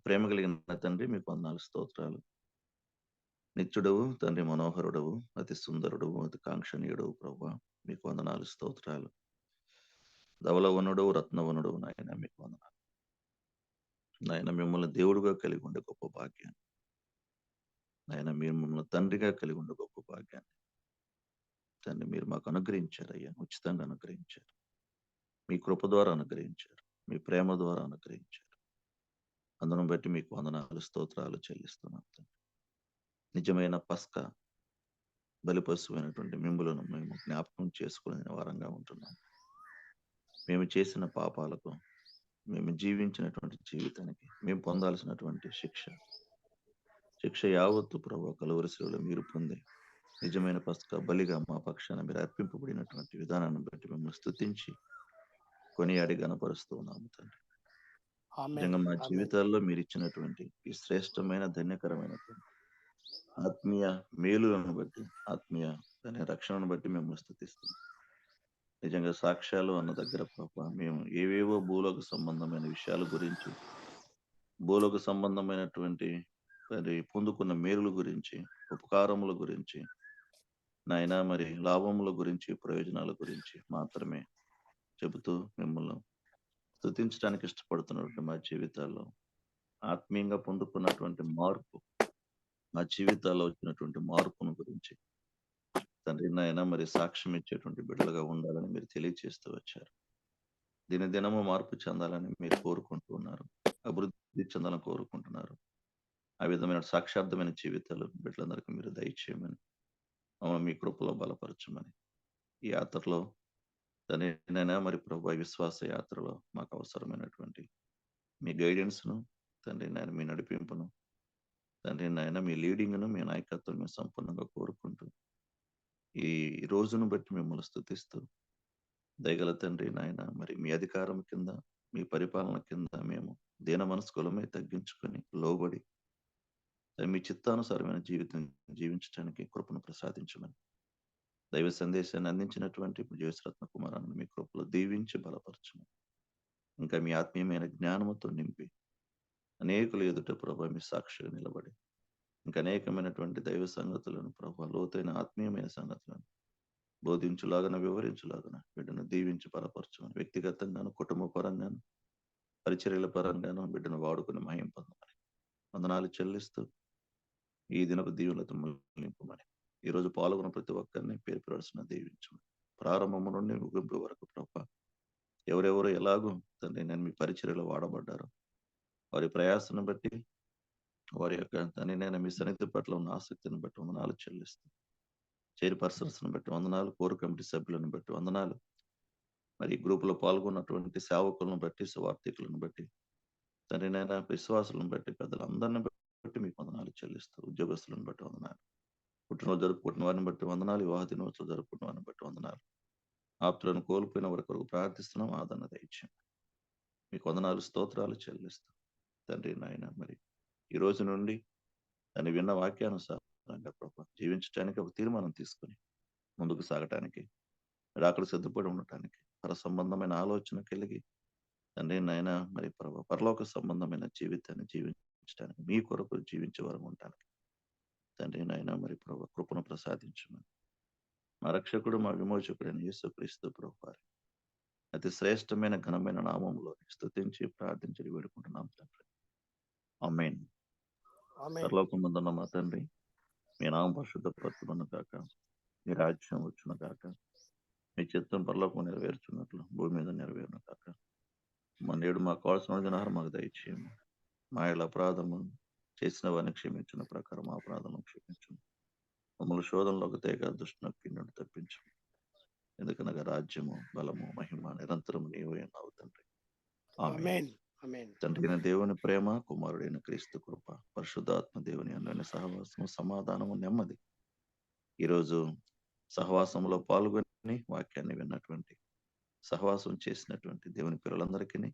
G: ప్రేమ కలిగిన తండ్రి, మీకు వందనాలు, స్తోత్రాలు. నిత్యుడవు తండ్రి, మనోహరుడవు, అతి సుందరుడవు, అతి కాంక్షణీయుడవు ప్రభువా, మీకు వందనాలు, స్తోత్రాలు. ధవలవనుడవు, రత్నవనుడవు నాయన, మీకు వందనాలు నాయన. మిమ్మల్ని దేవుడుగా కలిగి ఉండే గొప్ప భాగ్యాన్ని నాయన, మీరు మిమ్మల్ని తండ్రిగా కలిగి ఉండే గొప్ప భాగ్యాన్ని తండ్రి మీరు మాకు అనుగ్రహించారు అయ్యా. ఉచితంగా అనుగ్రహించారు, మీ కృప ద్వారా అనుగ్రహించారు, మీ ప్రేమ ద్వారా అనుగ్రహించారు. అందును బట్టి మీకు వందనాలు, స్తోత్రాలు చెల్లిస్తున్నాం తండ్రి. నిజమైన పస్కా బలిపశువైనటువంటి మిమ్ములను మేము జ్ఞాపకం చేసుకునే వారంగా ఉంటున్నాం. మేము చేసిన పాపాలకు, మేము జీవించినటువంటి జీవితానికి మేము పొందాల్సినటువంటి శిక్ష యావత్తు ప్రభు కలువరి శిలువలో మీరు పొంది నిజమైన పస్కా బలిగా మా పక్షాన మీరు అర్పింపబడినటువంటి విధానాన్ని బట్టి మిమ్మల్ని స్తుతించి కొనియాడి గణపరుస్తూ ఉన్నాము తండ్రి. నిజంగా మా జీవితాల్లో మీరు ఇచ్చినటువంటి ఈ శ్రేష్టమైన ధన్యకరమైనటువంటి ఆత్మీయ మేలులను బట్టి, ఆత్మీయ రక్షణను బట్టి మిమ్మల్ని స్తుతిస్తున్నాం. నిజంగా సాక్ష్యాలు అన్న దగ్గర పాప మేము ఏవేవో భూలోక సంబంధమైన విషయాల గురించి, భూలోక సంబంధమైనటువంటి పొందుకున్న మేలుల గురించి, ఉపకారముల గురించి నాయన, మరి లాభముల గురించి, ప్రయోజనాల గురించి మాత్రమే చెబుతూ మిమ్మల్ని స్తుతించడానికి ఇష్టపడుతున్నటువంటి మా జీవితాల్లో ఆత్మీయంగా పొందుకున్నటువంటి మార్పు, మా జీవితాల్లో వచ్చినటువంటి మార్పును గురించి తండ్రి నాయన మరి సాక్ష్యం ఇచ్చేటువంటి బిడ్డలుగా ఉండాలని మీరు తెలియజేస్తూ వచ్చారు. దినదినము మార్పు చెందాలని మీరు కోరుకుంటూ ఉన్నారు, అభివృద్ధి చెందాలని కోరుకుంటున్నారు. ఆ విధమైన సాక్షార్థమైన జీవితాలు బిడ్డలందరికీ మీరు దయచేయమని, మమ్మల్ని మీ కృపలో బలపరచమని, ఈ యాత్రలో తండ్రి మరి ప్రభు విశ్వాస యాత్రలో మాకు అవసరమైనటువంటి మీ గైడెన్స్ను తండ్రి నాయన, మీ నడిపింపును తండ్రి నాయన, మీ లీడింగ్ను, మీ నాయకత్వం మేము సంపూర్ణంగా కోరుకుంటూ ఈ రోజును బట్టి మిమ్మల్ని స్తుతిస్తూ దయగల తండ్రి నాయన, మరి మీ అధికారం కింద, మీ పరిపాలన కింద మేము దీన మనస్కులమే తగ్గించుకొని లోబడి మీ చిత్తానుసారమైన జీవితం జీవించడానికి కృపను ప్రసాదించమని, దైవ సందేశాన్ని అందించినటువంటి జయశ్రత్న కుమారాన్ని మీ కృపలో దీవించి బలపరచమని, ఇంకా మీ ఆత్మీయమైన జ్ఞానముతో నింపి అనేకులు ఎదుట ప్రభు మీ సాక్షిగా నిలబడి ఇంకా అనేకమైనటువంటి దైవ సంగతులను ప్రభు, లోతైన ఆత్మీయమైన సంగతులను బోధించులాగన, వివరించులాగన బిడ్డను దీవించి బలపరచమని, వ్యక్తిగతంగాను, కుటుంబ పరంగాను, పరిచర్యల పరంగాను బిడ్డను వాడుకుని మహిం పొందమని వందనాలు చెల్లిస్తూ ఈ దినపు దీవులతో నింపమని, ఈరోజు పాల్గొన్న ప్రతి ఒక్కరిని పేరు పేరున దీవించమని, ప్రారంభం నుండి ముగింపు వరకు ప్రభు ఎవరెవరు ఎలాగో తండ్రి నేను మీ పరిచర్యలో వాడబడ్డారో వారి ప్రయాసను బట్టి, వారి యొక్క తండ్రి నేను మీ సన్నిధి పట్ల ఉన్న ఆసక్తిని బట్టి వందనాలు చెల్లిస్తూ, చైర్పర్సన్స్ బట్టి వందనాలు, కోర్ కమిటీ సభ్యులను బట్టి వందనాలు, మరి గ్రూపులో పాల్గొన్నటువంటి సేవకులను బట్టి, సువార్థికులను బట్టి తండ్రి నాయన, విశ్వాసులను బట్టి, పెద్దలందరిని బట్టి మీకు వందనాలు చెల్లిస్తూ, ఉద్యోగస్తులను బట్టి వందనాలు, పుట్టినరోజు జరుపుకుంటున్న వారిని బట్టి వందనాలు, వివాహ దినోత్సవం జరుపుకుంటున్న వారిని బట్టి వందనాలు, ఆప్తులను కోల్పోయిన వారి కొరకు ప్రార్థిస్తున్నాం. ఆదరణ దయచేయం. మీకు వందనాలు, స్తోత్రాలు చెల్లిస్తూ తండ్రి నాయన, మరి ఈ రోజు నుండి దాన్ని విన్న వాక్యానుసారం నూతనంగా ప్రభా జీవించడానికి ఒక తీర్మానం తీసుకొని ముందుకు సాగటానికి మీరు అక్కడ సిద్ధపడి ఉండటానికి పర సంబంధమైన ఆలోచన కలిగి తండ్రి నాయన మరి ప్రభా పరలోక సంబంధమైన జీవితాన్ని జీవించడానికి మీ కొరకు జీవించే వరకు ఉండటానికి తండ్రి నాయన మరి ప్రభా కృపను ప్రసాదించమని మా రక్షకుడు మా విమోచకుడైన యేసుక్రీస్తు ప్రభు అతి శ్రేష్టమైన ఘనమైన నామంలో స్తుతించి ప్రార్థించి వేడుకుంటున్నాం తండ్రి ఆమేన్.
D: ఆమేన్.
G: పరలోకమందున్న మా తండ్రి మీ నామం పరిశుద్ధపరచును గాక, మీ రాజ్యం వచ్చును గాక, మీ చిత్తం పరలోకం నెరవేర్చున్నట్లు భూమి మీద నెరవేరును గాక. మా నేడు మాకు కావాల్సిన దినాహారం మాకు దయచేయము. మా ఇలా అపరాధము చేసిన వారిని క్షమించిన ప్రకారం మా అపరాధము క్షమించము. మమ్మల్ని శోధనలోకి తేగా దుష్టుని నుండి తప్పించు. ఎందుకనగా రాజ్యము బలము మహిమ నిరంతరం నీవే ఉన్నావు తండ్రి. ఆమేన్.
D: ఆమేన్. ఆమేన్.
G: తండ్రి అయిన దేవుని ప్రేమ, కుమారుడైన క్రీస్తు కృప, పరిశుద్ధాత్మ దేవుని అన్యోన్య సహవాసము, సమాధానము, నెమ్మది ఈరోజు సహవాసంలో పాల్గొని వాక్యాన్ని విన్నటువంటి సహవాసం చేసినటువంటి దేవుని పిల్లలందరికీ,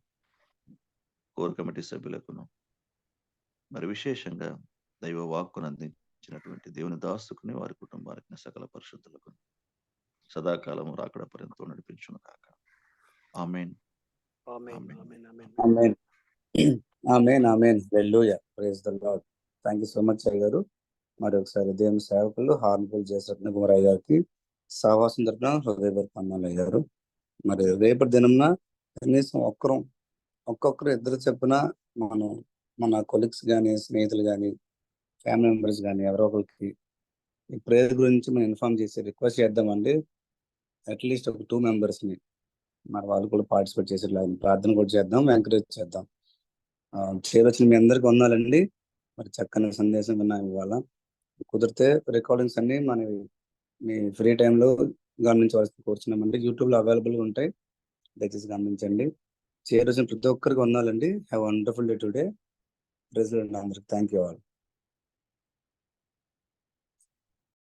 G: కోర్ కమిటీ సభ్యులకును, మరి విశేషంగా దైవ వాక్కును అందించినటువంటి దేవుని దాసుకుని వారి కుటుంబానికి సకల పరిశుద్ధులకు సదాకాలము రాకడ పర్యంతం నడిపించును కాక. Amen.
D: Amen.
G: Amen.
D: Amen. Amen.
F: Amen. Amen. Amen. Hallelujah. Praise the Lord. Thank you so much అయ్య గారు. మరి ఒకసారి దేవుని సేవకులు హార్న్ఫుల్ చేసిన కుమారయ్య గారికి సహవాసం తరపున హృదయపూర్వక వందనాలు అయ్యారు. మరి రేపటి దినంన కనీసం ఒక్కొక్కరు ఇద్దరు చెప్పున మనం మన కొలీగ్స్ కానీ, స్నేహితులు కానీ, ఫ్యామిలీ మెంబర్స్ కానీ ఎవరో ఒకరికి ఈ ప్రేయర్ గురించి మనం ఇన్ఫార్మ్ చేసి రిక్వెస్ట్ చేద్దామండి. అట్లీస్ట్ ఒక 2 మెంబర్స్ని మరి వాళ్ళు కూడా పార్టిసిపేట్ చేసేలా ప్రార్థన కూడా చేద్దాం, ఎంకరేజ్ చేద్దాం. చేరొచ్చిన మీ అందరికి వందాలండి. మరి చక్కని సందేశం విన్నాం ఇవాళ. కుదిరితే రికార్డింగ్స్ అన్ని మన మీ ఫ్రీ టైంలో గమనించవలసి కోరుచున్నామండి. యూట్యూబ్లో అవైలబుల్గా ఉంటాయి, దయచేసి గమనించండి. చేరొచ్చిన ప్రతి ఒక్కరికి వందాలండి. Have wonderful day today. President అందరికి థ్యాంక్ యూ ఆల్.